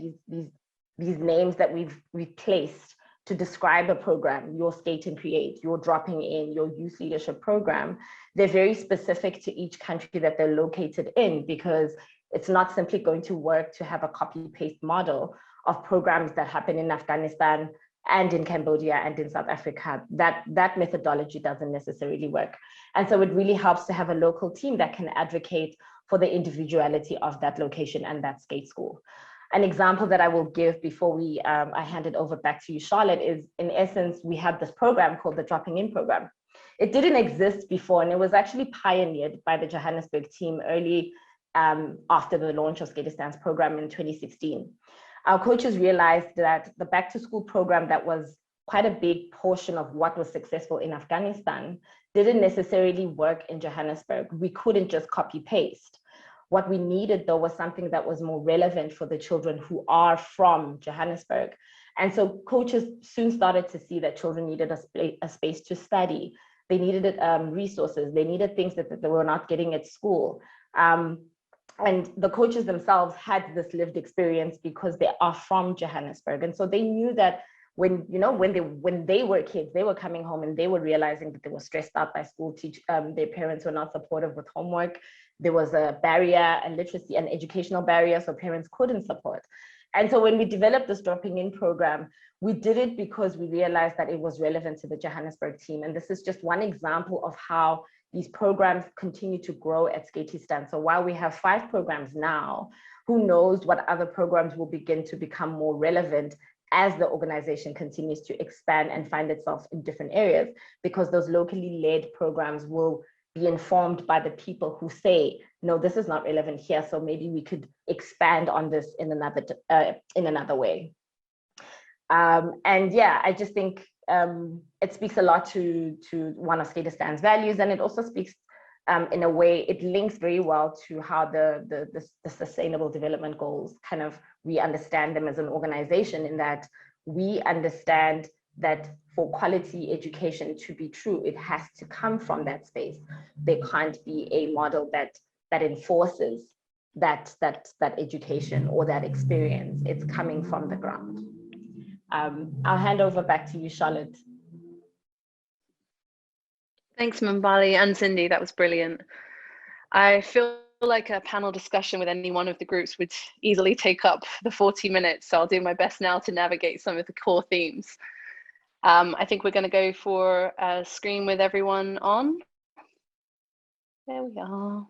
these names that we've placed to describe a program, your Skate and Create, your Dropping In, your Youth Leadership Program, they're very specific to each country that they're located in, because it's not simply going to work to have a copy-paste model of programs that happen in Afghanistan and in Cambodia and in South Africa. That methodology doesn't necessarily work. And so it really helps to have a local team that can advocate for the individuality of that location and that skate school. An example that I will give before I hand it over back to you, Charlotte, is in essence, we have this program called the Dropping In program. It didn't exist before, and it was actually pioneered by the Johannesburg team early after the launch of Skateistan's program in 2016. Our coaches realized that the back to school program that was quite a big portion of what was successful in Afghanistan didn't necessarily work in Johannesburg. We couldn't just copy paste. What we needed, though, was something that was more relevant for the children who are from Johannesburg. And so coaches soon started to see that children needed a space to study. They needed resources. They needed things that they were not getting at school. And the coaches themselves had this lived experience because they are from Johannesburg. And so they knew that when they were kids, they were coming home and they were realizing that they were stressed out by school. Their parents were not supportive with homework. There was a barrier, a literacy and educational barrier, so parents couldn't support. And so when we developed this Dropping In program, we did it because we realized that it was relevant to the Johannesburg team. And this is just one example of how these programs continue to grow at Skateistan. So while we have 5 programs now, who knows what other programs will begin to become more relevant as the organization continues to expand and find itself in different areas, because those locally led programs will be informed by the people who say, no, this is not relevant here, so maybe we could expand on this in another way. And yeah, I just think it speaks a lot to one of Skateistan's values, and it also speaks in a way, it links very well to how the Sustainable Development Goals kind of, we understand them as an organization, in that we understand that for quality education to be true, it has to come from that space. There can't be a model that enforces that education or that experience. It's coming from the ground. I'll hand over back to you, Charlotte. Thanks, Mbali and Cindy, that was brilliant. I feel like a panel discussion with any one of the groups would easily take up the 40 minutes, so I'll do my best now to navigate some of the core themes. I think we're going to go for a screen with everyone on. There we are.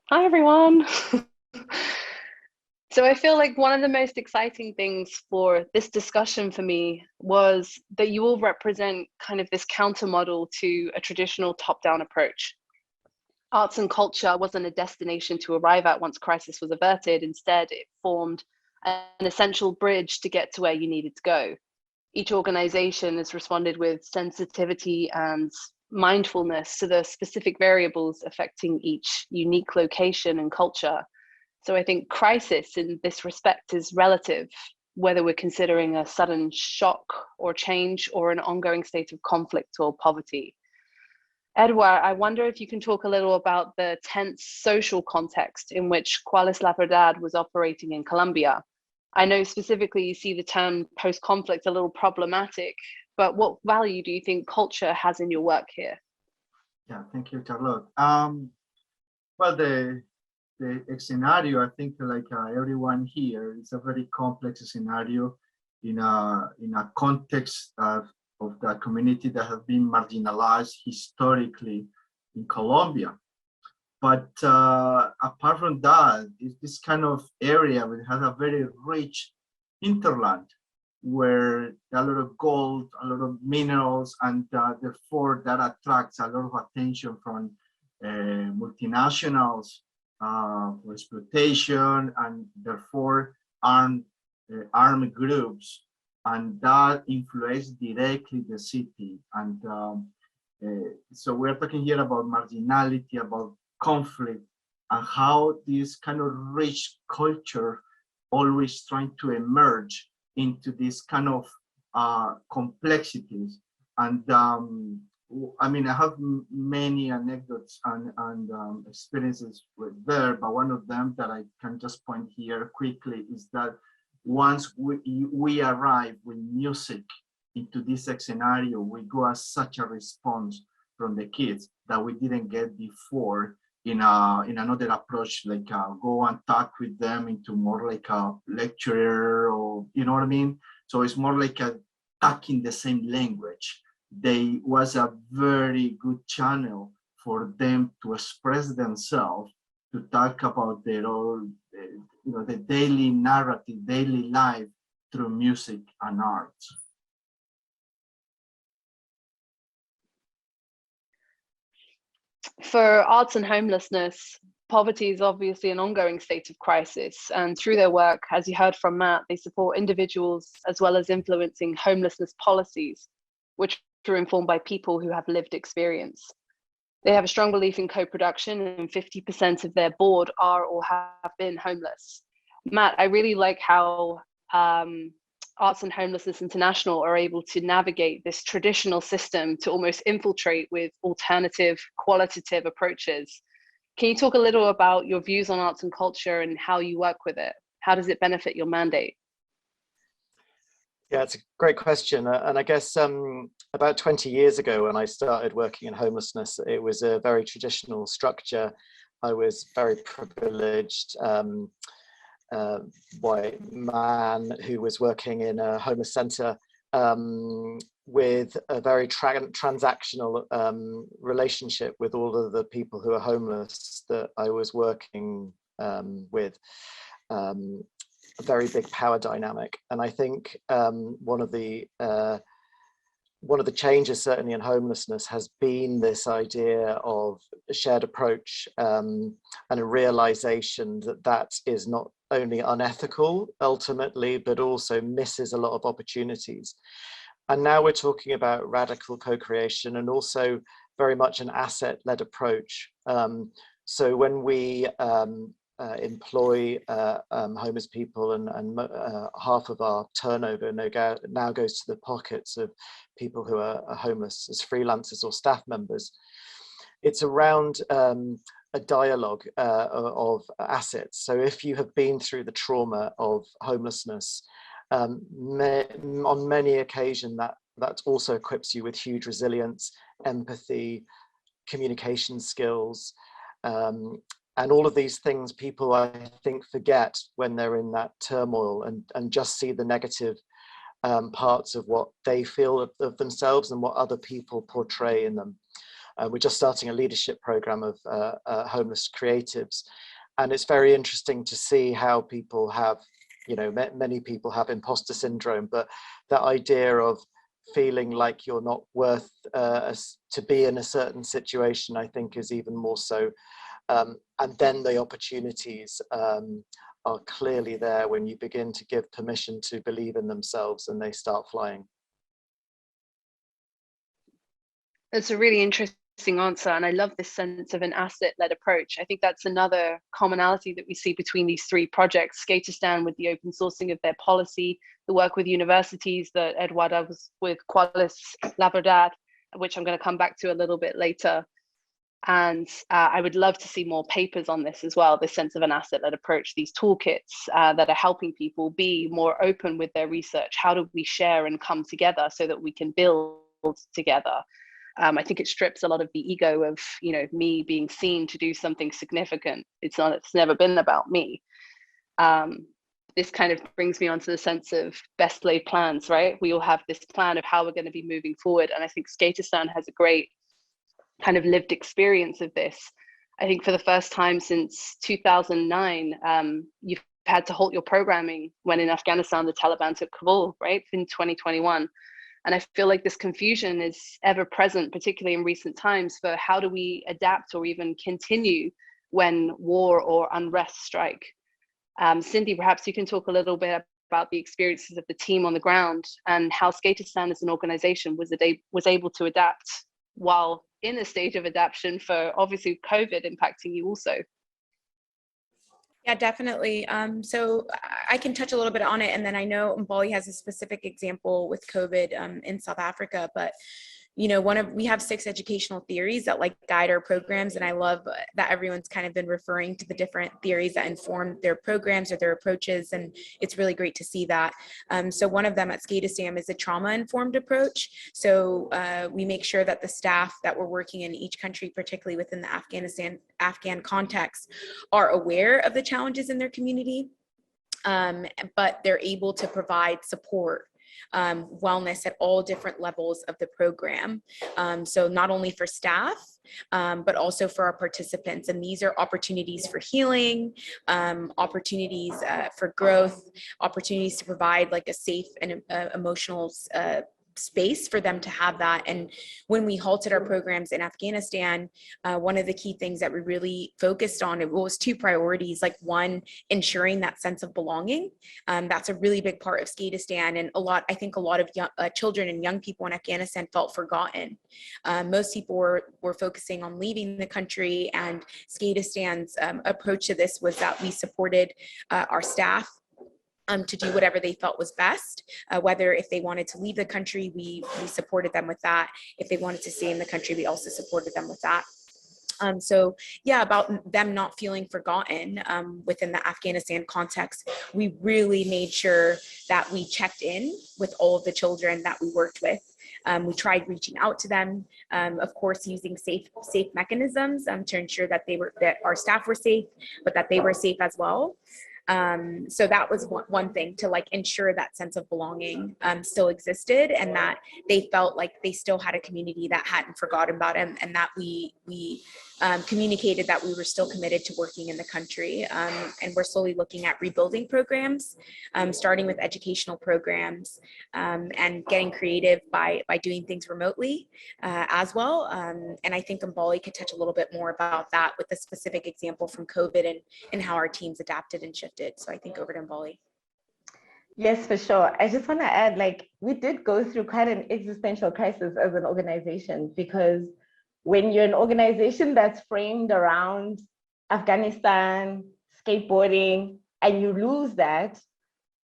Hi, everyone. So I feel like one of the most exciting things for this discussion for me was that you all represent kind of this counter model to a traditional top-down approach. arts and culture wasn't a destination to arrive at once crisis was averted. Instead, it formed an essential bridge to get to where you needed to go. Each organization has responded with sensitivity and mindfulness to the specific variables affecting each unique location and culture. So I think crisis in this respect is relative, whether we're considering a sudden shock or change or an ongoing state of conflict or poverty. Edouard, I wonder if you can talk a little about the tense social context in which Cuál es la verdad was operating in Colombia. I know specifically you see the term post-conflict a little problematic, but what value do you think culture has in your work here? Yeah, thank you, Charlotte. Well, the scenario, I think, like everyone here, is a very complex scenario in a context of the community that has been marginalized historically in Colombia. But apart from that, it's this kind of area which has a very rich hinterland where a lot of gold, a lot of minerals, and therefore that attracts a lot of attention from multinationals for exploitation, and therefore armed groups, and that influences directly the city. And so we're talking here about marginality, about conflict, and how this kind of rich culture always trying to emerge into this kind of complexities. And I mean, I have many anecdotes and experiences with there, but one of them that I can just point here quickly is that once we arrive with music into this scenario, we got such a response from the kids that we didn't get before in another approach, like go and talk with them into more like a lecturer, or you know what I mean? So it's more like a talking the same language. They was a very good channel for them to express themselves, to talk about their own, you know, the daily narrative, daily life through music and art. For arts and homelessness, poverty is obviously an ongoing state of crisis. And through their work, as you heard from Matt, they support individuals as well as influencing homelessness policies, which are informed by people who have lived experience. They have a strong belief in co-production, and 50% of their board are or have been homeless. Matt, I really like how Arts and Homelessness International are able to navigate this traditional system to almost infiltrate with alternative, qualitative approaches. Can you talk a little about your views on arts and culture and how you work with it? How does it benefit your mandate? Yeah, it's a great question. And I guess about 20 years ago, when I started working in homelessness, it was a very traditional structure. I was very privileged white man who was working in a homeless center with a very transactional relationship with all of the people who are homeless that I was working with. A very big power dynamic. And I think one of the changes certainly in homelessness has been this idea of a shared approach and a realization that that is not only unethical ultimately, but also misses a lot of opportunities. And now we're talking about radical co-creation and also very much an asset-led approach. So when we employ homeless people, and half of our turnover now goes to the pockets of people who are homeless as freelancers or staff members. It's around a dialogue of assets. So if you have been through the trauma of homelessness, on many occasions that also equips you with huge resilience, empathy, communication skills, and all of these things people, I think, forget when they're in that turmoil and just see the negative parts of what they feel of themselves and what other people portray in them. We're just starting a leadership program of homeless creatives. And it's very interesting to see how people have, you know, many people have imposter syndrome, but that idea of feeling like you're not worth to be in a certain situation, I think is even more so. And then the opportunities are clearly there when you begin to give permission to believe in themselves and they start flying. That's a really interesting answer, and I love this sense of an asset-led approach. I think that's another commonality that we see between these three projects: Skateistan with the open sourcing of their policy, the work with universities that Eduarda was with Cuál, la verdad, which I'm going to come back to a little bit later. And I would love to see more papers on this as well, this sense of an asset-led approach, these toolkits that are helping people be more open with their research. How do we share and come together so that we can build together? I think it strips a lot of the ego of, you know, me being seen to do something significant. It's never been about me. This kind of brings me on to the sense of best laid plans, right? We all have this plan of how we're going to be moving forward. And I think Skateistan has a great kind of lived experience of this. I think for the first time since 2009, you've had to halt your programming when in Afghanistan, the Taliban took Cuál, right, in 2021. And I feel like this confusion is ever present, particularly in recent times, for how do we adapt or even continue when war or unrest strike. Cindy, perhaps you can talk a little bit about the experiences of the team on the ground and how Skateistan as an organization was able to adapt while in a stage of adaptation for obviously COVID impacting you also. Yeah, definitely. So I can touch a little bit on it, and then I know Mbali has a specific example with COVID in South Africa, but you know, we have 6 educational theories that like guide our programs, and I love that everyone's kind of been referring to the different theories that inform their programs or their approaches, and it's really great to see that. So one of them at Skateistan is a trauma-informed approach. So we make sure that the staff that we're working in each country, particularly within the Afghan context, are aware of the challenges in their community, but they're able to provide support, wellness at all different levels of the program. So not only for staff, but also for our participants. And these are opportunities for healing, opportunities for growth, opportunities to provide like a safe and emotional space for them to have that. And when we halted our programs in Afghanistan, one of the key things that we really focused on, it was 2 priorities. Like one, ensuring that sense of belonging. That's a really big part of Skateistan, and I think a lot of young, children and young people in Afghanistan felt forgotten. Most people were focusing on leaving the country, and Skateistan's approach to this was that we supported our staff to do whatever they felt was best, whether if they wanted to leave the country, we supported them with that. If they wanted to stay in the country, we also supported them with that. So yeah, about them not feeling forgotten within the Afghanistan context, we really made sure that we checked in with all of the children that we worked with. We tried reaching out to them, of course, using safe mechanisms to ensure that our staff were safe, but that they were safe as well. So that was one thing, to like ensure that sense of belonging still existed, and that they felt like they still had a community that hadn't forgotten about them, and that we communicated that we were still committed to working in the country. And we're slowly looking at rebuilding programs, starting with educational programs, and getting creative by doing things remotely as well. And I think Mbali could touch a little bit more about that with a specific example from COVID and how our teams adapted and shifted. So I think over to Mbali. Yes, for sure. I just want to add, like, we did go through quite an existential crisis as an organization, because when you're an organization that's framed around Afghanistan, skateboarding, and you lose that,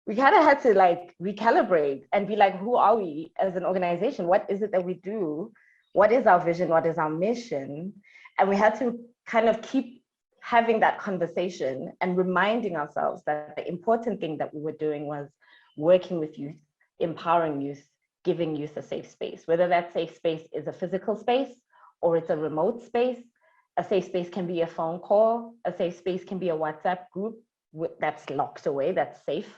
we kind of had to like recalibrate and be like, who are we as an organization? What is it that we do? What is our vision? What is our mission? And we had to kind of keep having that conversation and reminding ourselves that the important thing that we were doing was working with youth, empowering youth, giving youth a safe space, whether that safe space is a physical space or it's a remote space. A safe space can be a phone call, a safe space can be a WhatsApp group that's locked away, that's safe,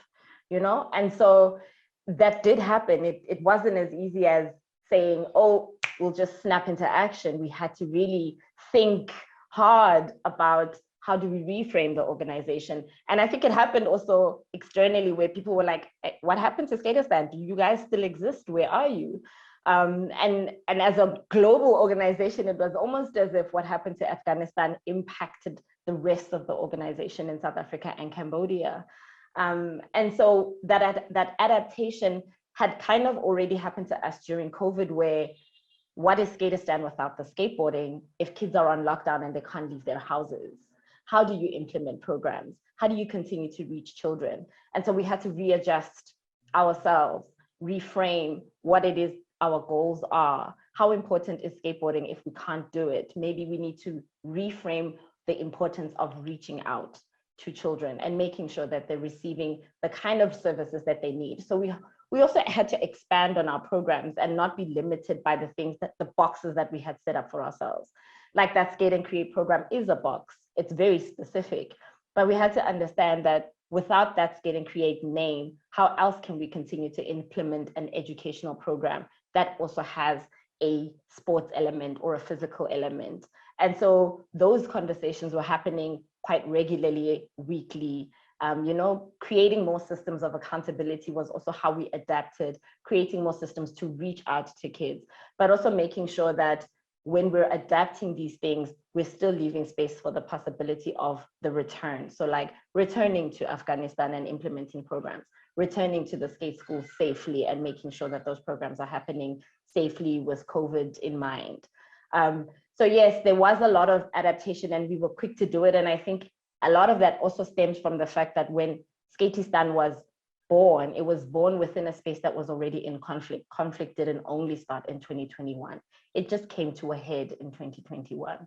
you know? And so that did happen. It wasn't as easy as saying, oh, we'll just snap into action. We had to really think hard about How do we reframe the organization? And I think it happened also externally where people were like, what happened to Skateistan? Do you guys still exist? Where are you? And as a global organization, it was almost as if what happened to Afghanistan impacted the rest of the organization in South Africa and Cambodia. And so that adaptation had kind of already happened to us during COVID, where what is Skateistan without the skateboarding if kids are on lockdown and they can't leave their houses? How do you implement programs? How do you continue to reach children? And so we had to readjust ourselves, reframe what it is our goals are. How important is skateboarding if we can't do it? Maybe we need to reframe the importance of reaching out to children and making sure that they're receiving the kind of services that they need. So we also had to expand on our programs and not be limited by the things that the boxes that we had set up for ourselves. Like that Skate and Create program is a box. It's very specific, but we had to understand that without that Skate and Create name, how else can we continue to implement an educational program that also has a sports element or a physical element? And so those conversations were happening quite regularly, weekly. Creating more systems of accountability was also how we adapted, creating more systems to reach out to kids, but also making sure that when we're adapting these things, we're still leaving space for the possibility of the return. So like returning to Afghanistan and implementing programs, returning to the skate schools safely and making sure that those programs are happening safely with COVID in mind. So yes, there was a lot of adaptation and we were quick to do it. And I think a lot of that also stems from the fact that when Skateistan was born, it was born within a space that was already in conflict. Conflict didn't only start in 2021. It just came to a head in 2021.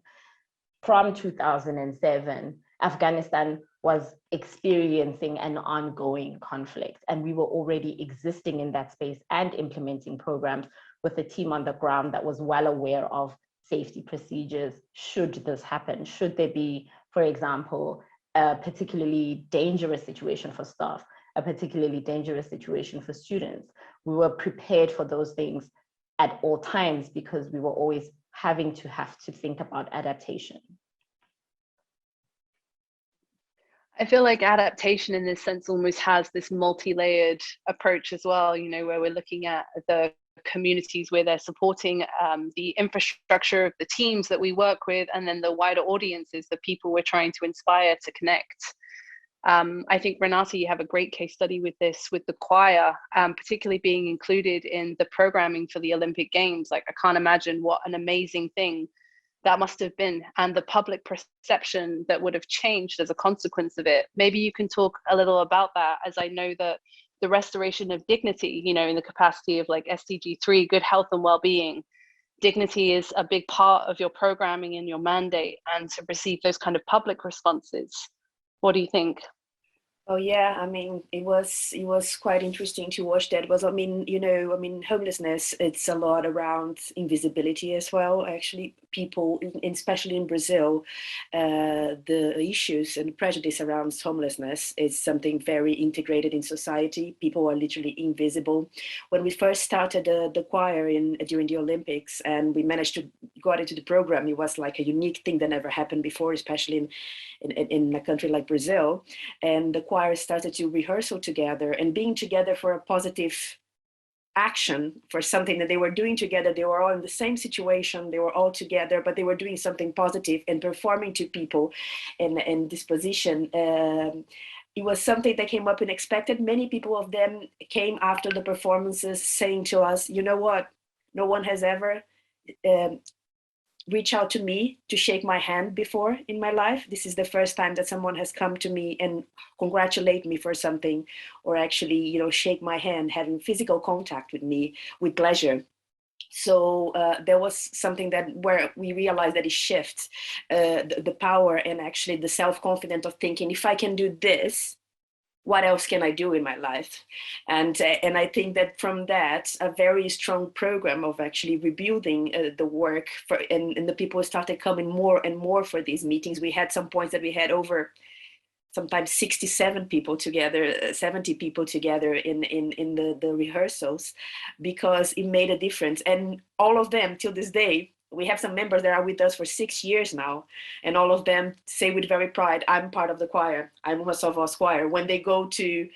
From 2007, Afghanistan was experiencing an ongoing conflict, and we were already existing in that space and implementing programs with a team on the ground that was well aware of safety procedures should this happen. Should there be, for example, a particularly dangerous situation for staff, a particularly dangerous situation for students. We were prepared for those things at all times because we were always having to think about adaptation. I feel like adaptation in this sense almost has this multi-layered approach as well, where we're looking at the communities where they're supporting the infrastructure of the teams that we work with, and then the wider audiences, the people we're trying to inspire to connect. I think, Renata, you have a great case study with this, with the choir, particularly being included in the programming for the Olympic Games. Like, I can't imagine what an amazing thing that must have been, and the public perception that would have changed as a consequence of it. Maybe you can talk a little about that, as I know that the restoration of dignity, in the capacity of like SDG 3, good health and well-being, dignity is a big part of your programming and your mandate, and to receive those kind of public responses. What do you think? Oh yeah, I mean, it was quite interesting to watch that. Homelessness, it's a lot around invisibility as well. Actually, people, especially in Brazil, the issues and prejudice around homelessness is something very integrated in society. People are literally invisible. When we first started the choir during the Olympics, and we managed to got into the program, it was like a unique thing that never happened before, especially in a country like Brazil. And the choir started to rehearsal together and being together for a positive action, for something that they were doing together. They were all in the same situation, they were all together, but they were doing something positive and performing to people in this position. It was something that came up unexpected. Many people of them came after the performances saying to us, you know what, no one has ever reach out to me to shake my hand before in my life. This is the first time that someone has come to me and congratulate me for something, or actually, shake my hand, having physical contact with me with pleasure. So there was something where we realized that it shifts the power and actually the self-confidence of thinking, if I can do this, what else can I do in my life? And I think that from that, a very strong program of actually rebuilding the work and the people started coming more and more for these meetings. We had some points that we had over sometimes 67 people together, 70 people together in the rehearsals, because it made a difference. And all of them till this day we have some members that are with us for 6 years now, and all of them say with very pride, I'm part of the choir. I'm Homelessness choir. When they go to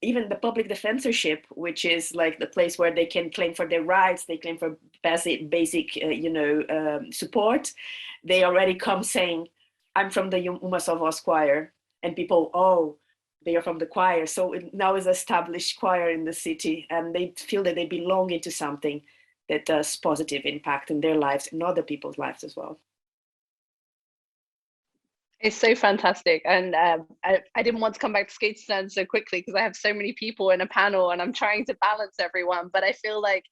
even the public defensorship, which is like the place where they can claim for their rights, they claim for basic support, they already come saying, I'm from the Homelessness choir, and people, oh, they are from the choir. So it now is established choir in the city, and they feel that they belong into something that does positive impact in their lives and other people's lives as well. It's so fantastic. And I didn't want to come back to Skateistan so quickly because I have so many people in a panel and I'm trying to balance everyone. But I feel like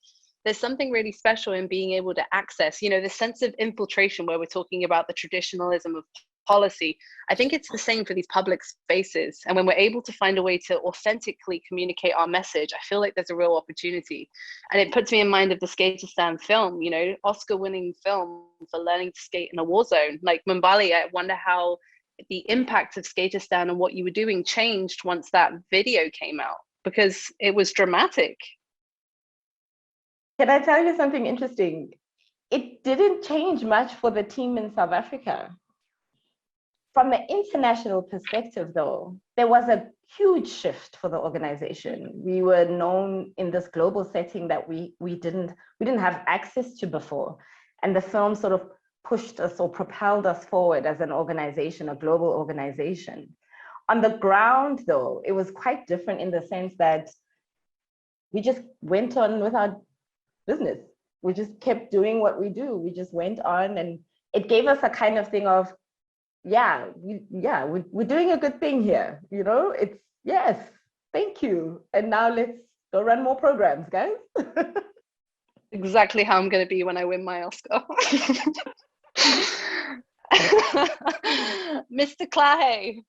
there's something really special in being able to access, you know, the sense of infiltration where we're talking about the traditionalism of policy. I think it's the same for these public spaces. And when we're able to find a way to authentically communicate our message, I feel like there's a real opportunity. And it puts me in mind of the Skateistan film, you know, Oscar-winning film for learning to skate in a war zone. Like Mbali, I wonder how the impact of Skateistan and what you were doing changed once that video came out, because it was dramatic. Can I tell you something interesting? It didn't change much for the team in South Africa. From an international perspective, though, there was a huge shift for the organization. We were known in this global setting that we didn't have access to before. And the film sort of pushed us or propelled us forward as an organization, a global organization. On the ground, though, it was quite different in the sense that we just went on with our business. We just kept doing what we do. We just went on, and it gave us a kind of thing of, we're doing a good thing here. You know, it's, yes, thank you. And now let's go run more programs, guys. Exactly how I'm going to be when I win my Oscar. Mr. Clahe,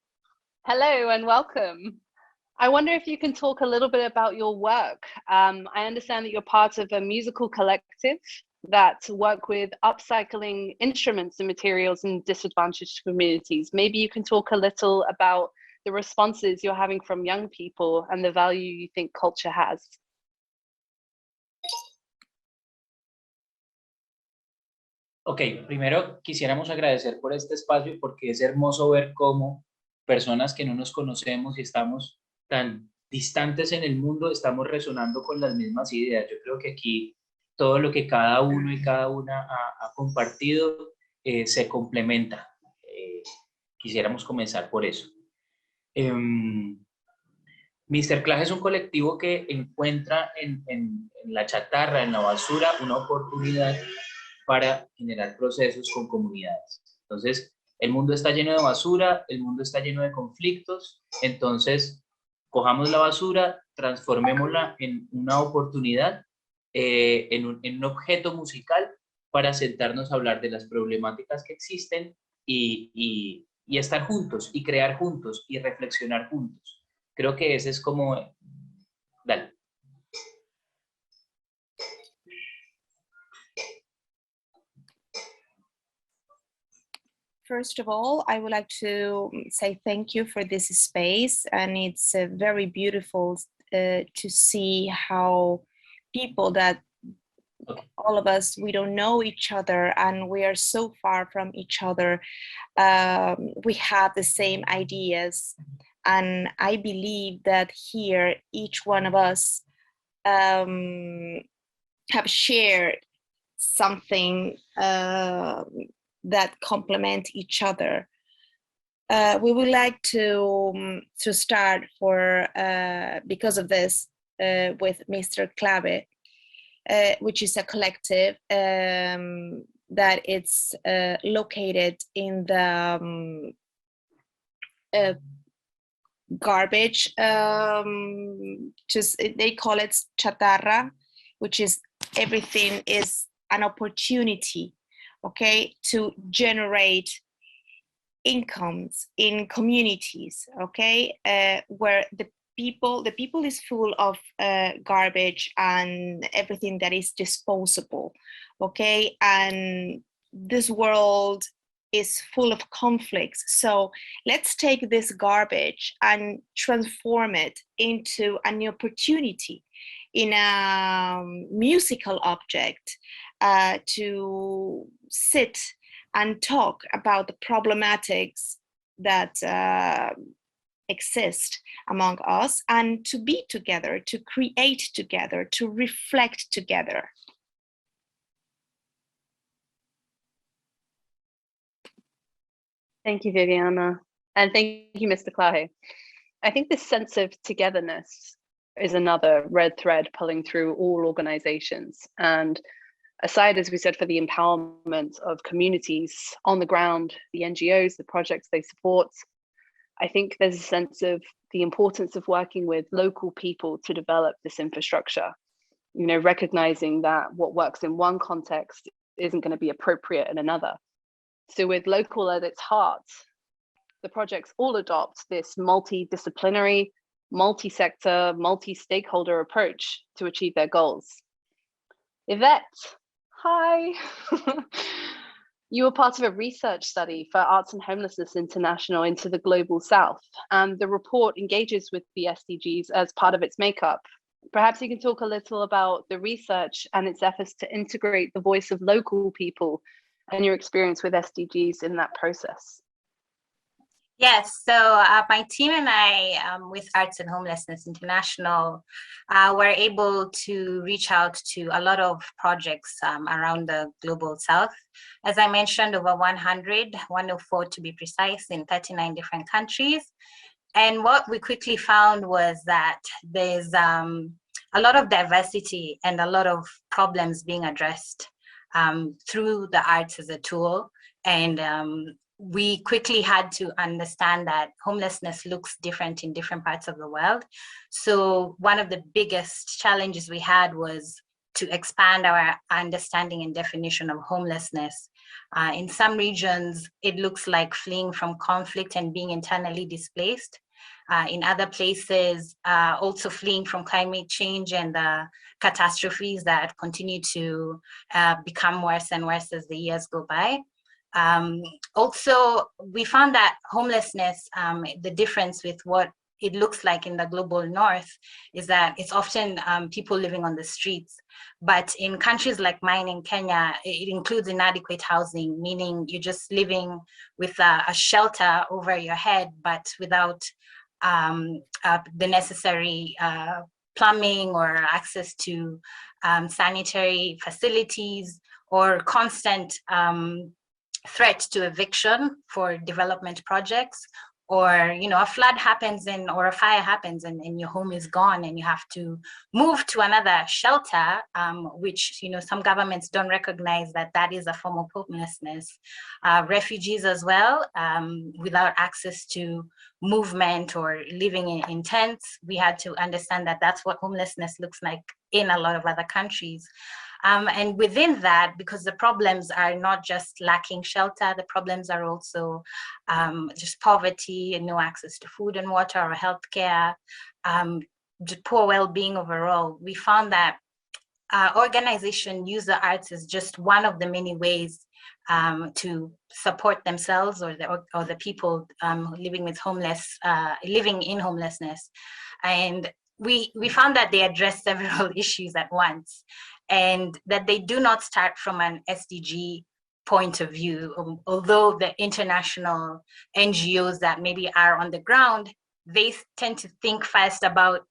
hello and welcome. I wonder if you can talk a little bit about your work. I understand that you're part of a musical collective that work with upcycling instruments and materials in disadvantaged communities. Maybe you can talk a little about the responses you're having from young people and the value you think culture has. Ok, primero quisiéramos agradecer por este espacio porque es hermoso ver cómo personas que no nos conocemos y estamos tan distantes en el mundo estamos resonando con las mismas ideas. Yo creo que aquí todo lo que cada uno y cada una ha compartido se complementa. Quisiéramos comenzar por eso. Mr. Clash es un colectivo que encuentra en la chatarra, en la basura, una oportunidad para generar procesos con comunidades. Entonces, el mundo está lleno de basura, el mundo está lleno de conflictos, entonces cojamos la basura, transformémosla en una oportunidad, en un objeto musical para sentarnos a hablar de las problemáticas que existen y estar juntos, y crear juntos, y reflexionar juntos. Creo que ese es como... Dale. First of all, I would like to say thank you for this space, and it's very beautiful to see how people that all of us, we don't know each other and we are so far from each other. We have the same ideas, and I believe that here each one of us have shared something that complement each other. We would like to start because of this with Mr. Clave, which is a collective that it's located in the garbage, they call it chatarra, which is everything is an opportunity, okay, to generate incomes in communities, okay, where the people is full of garbage and everything that is disposable, okay, and this world is full of conflicts. So let's take this garbage and transform it into an opportunity. in a musical object, to sit and talk about the problematics that exist among us, and to be together, to create together, to reflect together. Thank you, Viviana. And thank you, Mr. Clahe. I think this sense of togetherness is another red thread pulling through all organizations. And aside, as we said, for the empowerment of communities on the ground, the NGOs, the projects they support, I think there's a sense of the importance of working with local people to develop this infrastructure, you know, recognizing that what works in one context isn't going to be appropriate in another. So with local at its heart, the projects all adopt this multidisciplinary, multi-sector, multi-stakeholder approach to achieve their goals. Yvette, hi. You were part of a research study for Arts and Homelessness International into the Global South, and the report engages with the SDGs as part of its makeup. Perhaps you can talk a little about the research and its efforts to integrate the voice of local people and your experience with SDGs in that process. Yes, so my team and I, with Arts and Homelessness International, were able to reach out to a lot of projects around the Global South. As I mentioned, over 104 to be precise, in 39 different countries. And what we quickly found was that there's a lot of diversity and a lot of problems being addressed through the arts as a tool. And we quickly had to understand that homelessness looks different in different parts of the world. So one of the biggest challenges we had was to expand our understanding and definition of homelessness. In some regions, it looks like fleeing from conflict and being internally displaced. In other places, also fleeing from climate change and the catastrophes that continue to become worse and worse as the years go by. Also, we found that homelessness, the difference with what it looks like in the global north is that it's often people living on the streets. But in countries like mine in Kenya, it includes inadequate housing, meaning you're just living with a shelter over your head, but without the necessary plumbing or access to sanitary facilities, or constant threat to eviction for development projects, or a flood happens or a fire happens and your home is gone and you have to move to another shelter, which some governments don't recognize that is a form of homelessness. Refugees as well, without access to movement or living in tents, we had to understand that that's what homelessness looks like in a lot of other countries. And within that, because the problems are not just lacking shelter, the problems are also just poverty and no access to food and water or healthcare, poor well-being overall. We found that organizations use the arts as just one of the many ways to support themselves or the people living in homelessness. And we found that they address several issues at once, and that they do not start from an SDG point of view. Although the international NGOs that maybe are on the ground, they tend to think first about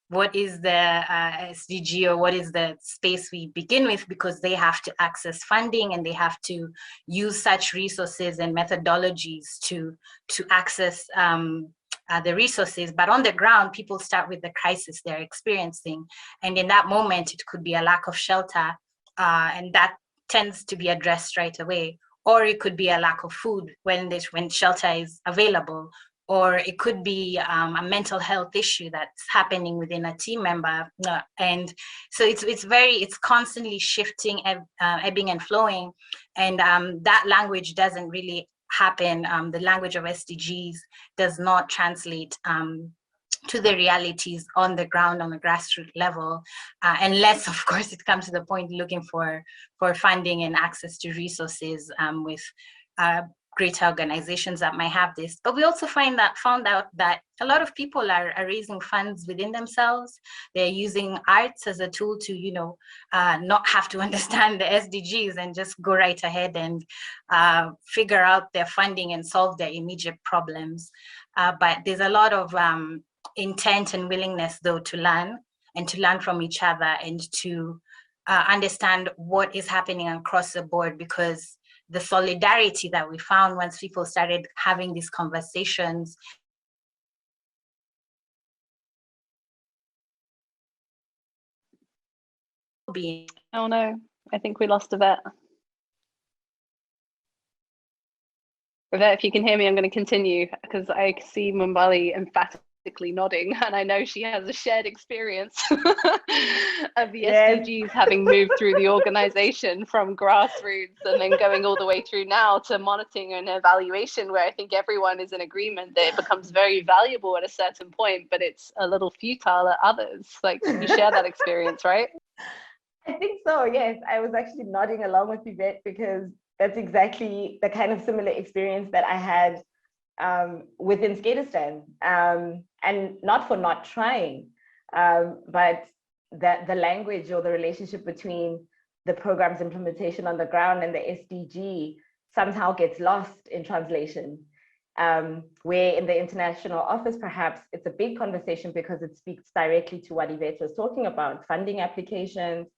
what is the SDG or what is the space we begin with, because they have to access funding and they have to use such resources and methodologies to access the resources. But on the ground, people start with the crisis they're experiencing. And in that moment, it could be a lack of shelter, and that tends to be addressed right away. Or it could be a lack of food when shelter is available. Or it could be a mental health issue that's happening within a team member. And so it's constantly shifting, ebbing and flowing. And that language doesn't really happen. The language of SDGs does not translate to the realities on the ground, on the grassroots level, unless, of course, it comes to the point looking for funding and access to resources with greater organizations that might have this. But we also found out that a lot of people are raising funds within themselves. They're using arts as a tool to, not have to understand the SDGs and just go right ahead and figure out their funding and solve their immediate problems. But there's a lot of intent and willingness, though, to learn and to learn from each other and to understand what is happening across the board, because the solidarity that we found once people started having these conversations. Oh no, I think we lost Yvette. Yvette, if you can hear me, I'm going to continue because I see Mumbali emphatically nodding, and I know she has a shared experience of the SDGs, having moved through the organization from grassroots and then going all the way through now to monitoring and evaluation, where I think everyone is in agreement that it becomes very valuable at a certain point, but it's a little futile at others. Like, you share that experience, right? I think so, yes. I was actually nodding along with Yvette because that's exactly the kind of similar experience that I had within Skateistan, and not for not trying, but that the language or the relationship between the program's implementation on the ground and the SDG somehow gets lost in translation. Where in the international office, perhaps it's a big conversation because it speaks directly to what Yvette was talking about, funding applications,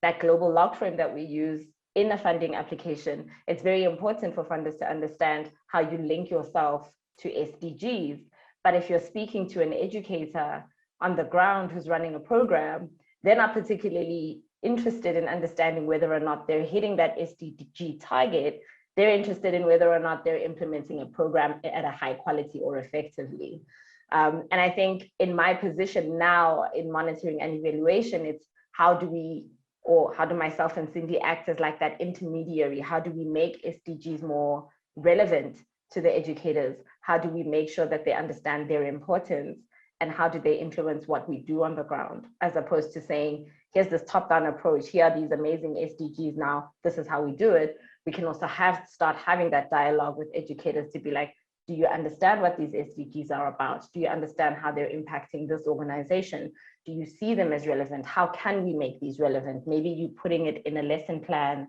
that global log frame that we use in a funding application. It's very important for funders to understand how you link yourself to SDGs. But if you're speaking to an educator on the ground who's running a program, they're not particularly interested in understanding whether or not they're hitting that SDG target. They're interested in whether or not they're implementing a program at a high quality or effectively. And I think in my position now in monitoring and evaluation, it's how do myself and Cindy act as like that intermediary? How do we make SDGs more relevant to the educators? How do we make sure that they understand their importance? And how do they influence what we do on the ground? As opposed to saying, here's this top-down approach, here are these amazing SDGs now, this is how we do it. We can also start having that dialogue with educators to be like, do you understand what these SDGs are about? Do you understand how they're impacting this organization? Do you see them as relevant? How can we make these relevant? Maybe you putting it in a lesson plan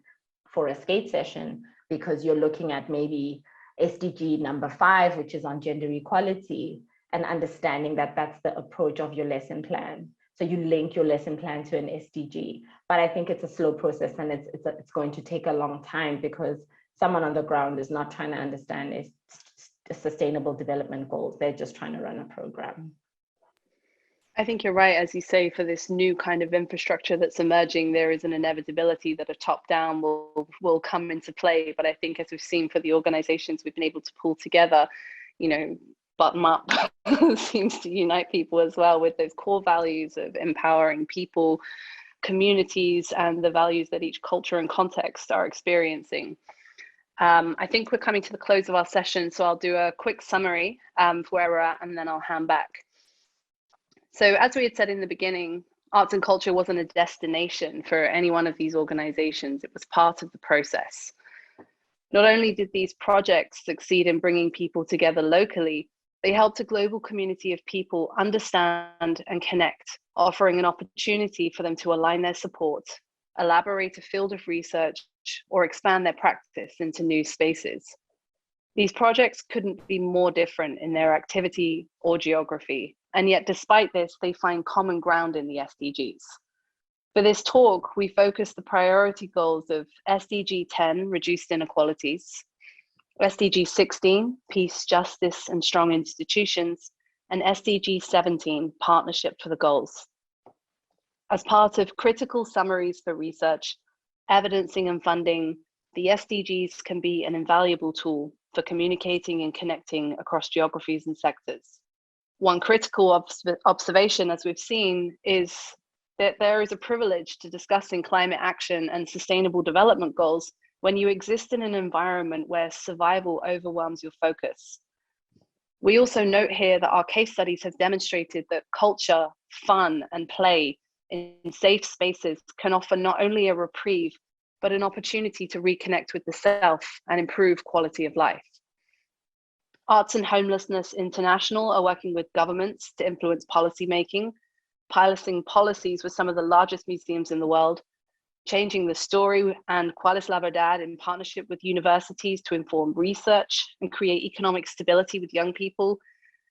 for a skate session because you're looking at maybe SDG number 5, which is on gender equality, and understanding that that's the approach of your lesson plan. So you link your lesson plan to an SDG. But I think it's a slow process, and it's going to take a long time because someone on the ground is not trying to understand sustainable development goals. They're just trying to run a program. I think you're right, as you say, for this new kind of infrastructure that's emerging, there is an inevitability that a top-down will come into play. But I think, as we've seen for the organizations we've been able to pull together, bottom up seems to unite people as well with those core values of empowering people, communities, and the values that each culture and context are experiencing. I think we're coming to the close of our session, so I'll do a quick summary of where we're at, and then I'll hand back. So as we had said in the beginning, arts and culture wasn't a destination for any one of these organizations. It was part of the process. Not only did these projects succeed in bringing people together locally, they helped a global community of people understand and connect, offering an opportunity for them to align their support, elaborate a field of research, or expand their practice into new spaces. These projects couldn't be more different in their activity or geography, and yet despite this, they find common ground in the SDGs. For this talk, we focused the priority goals of SDG 10, reduced inequalities, SDG 16, peace, justice, and strong institutions, and SDG 17, partnership for the goals. As part of critical summaries for research, evidencing and funding, the SDGs can be an invaluable tool for communicating and connecting across geographies and sectors. One critical observation, as we've seen, is that there is a privilege to discussing climate action and sustainable development goals when you exist in an environment where survival overwhelms your focus. We also note here that our case studies have demonstrated that culture, fun, and play in safe spaces can offer not only a reprieve, but an opportunity to reconnect with the self and improve quality of life. Arts and Homelessness International are working with governments to influence policymaking, piloting policies with some of the largest museums in the world, changing the story and Cuál, verdad in partnership with universities to inform research and create economic stability with young people,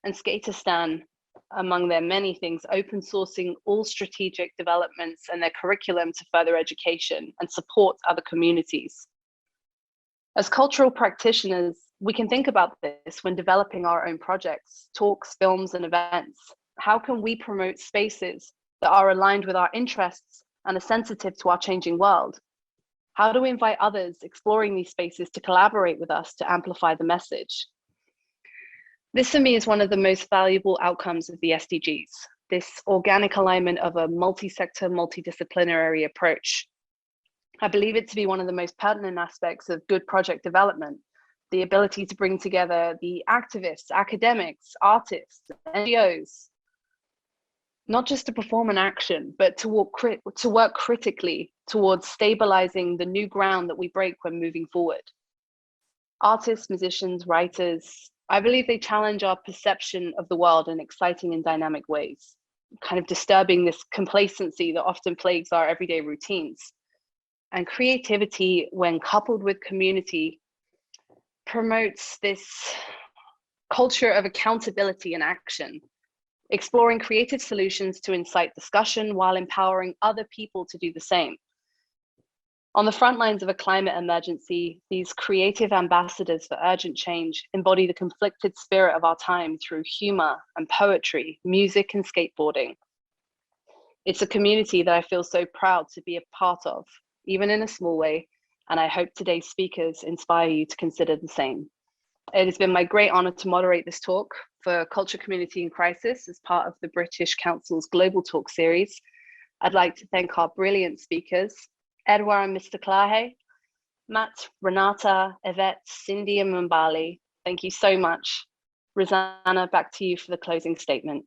and Skateistan, among their many things, open sourcing all strategic developments and their curriculum to further education and support other communities. As cultural practitioners, we can think about this when developing our own projects, talks, films, and events. How can we promote spaces that are aligned with our interests and are sensitive to our changing world? How do we invite others exploring these spaces to collaborate with us to amplify the message? This for me is one of the most valuable outcomes of the SDGs, this organic alignment of a multi-sector, multidisciplinary approach. I believe it to be one of the most pertinent aspects of good project development, the ability to bring together the activists, academics, artists, NGOs, not just to perform an action, but to work critically towards stabilizing the new ground that we break when moving forward. Artists, musicians, writers, I believe they challenge our perception of the world in exciting and dynamic ways, kind of disturbing this complacency that often plagues our everyday routines. And creativity, when coupled with community, promotes this culture of accountability and action, exploring creative solutions to incite discussion while empowering other people to do the same. On the front lines of a climate emergency, these creative ambassadors for urgent change embody the conflicted spirit of our time through humor and poetry, music and skateboarding. It's a community that I feel so proud to be a part of, even in a small way, and I hope today's speakers inspire you to consider the same. It has been my great honor to moderate this talk for Culture Community in Crisis as part of the British Council's Global Talk series. I'd like to thank our brilliant speakers, Edouard and Mr. Klahe, Matt, Renata, Yvette, Cindy and Mbali. Thank you so much. Rosanna, back to you for the closing statement.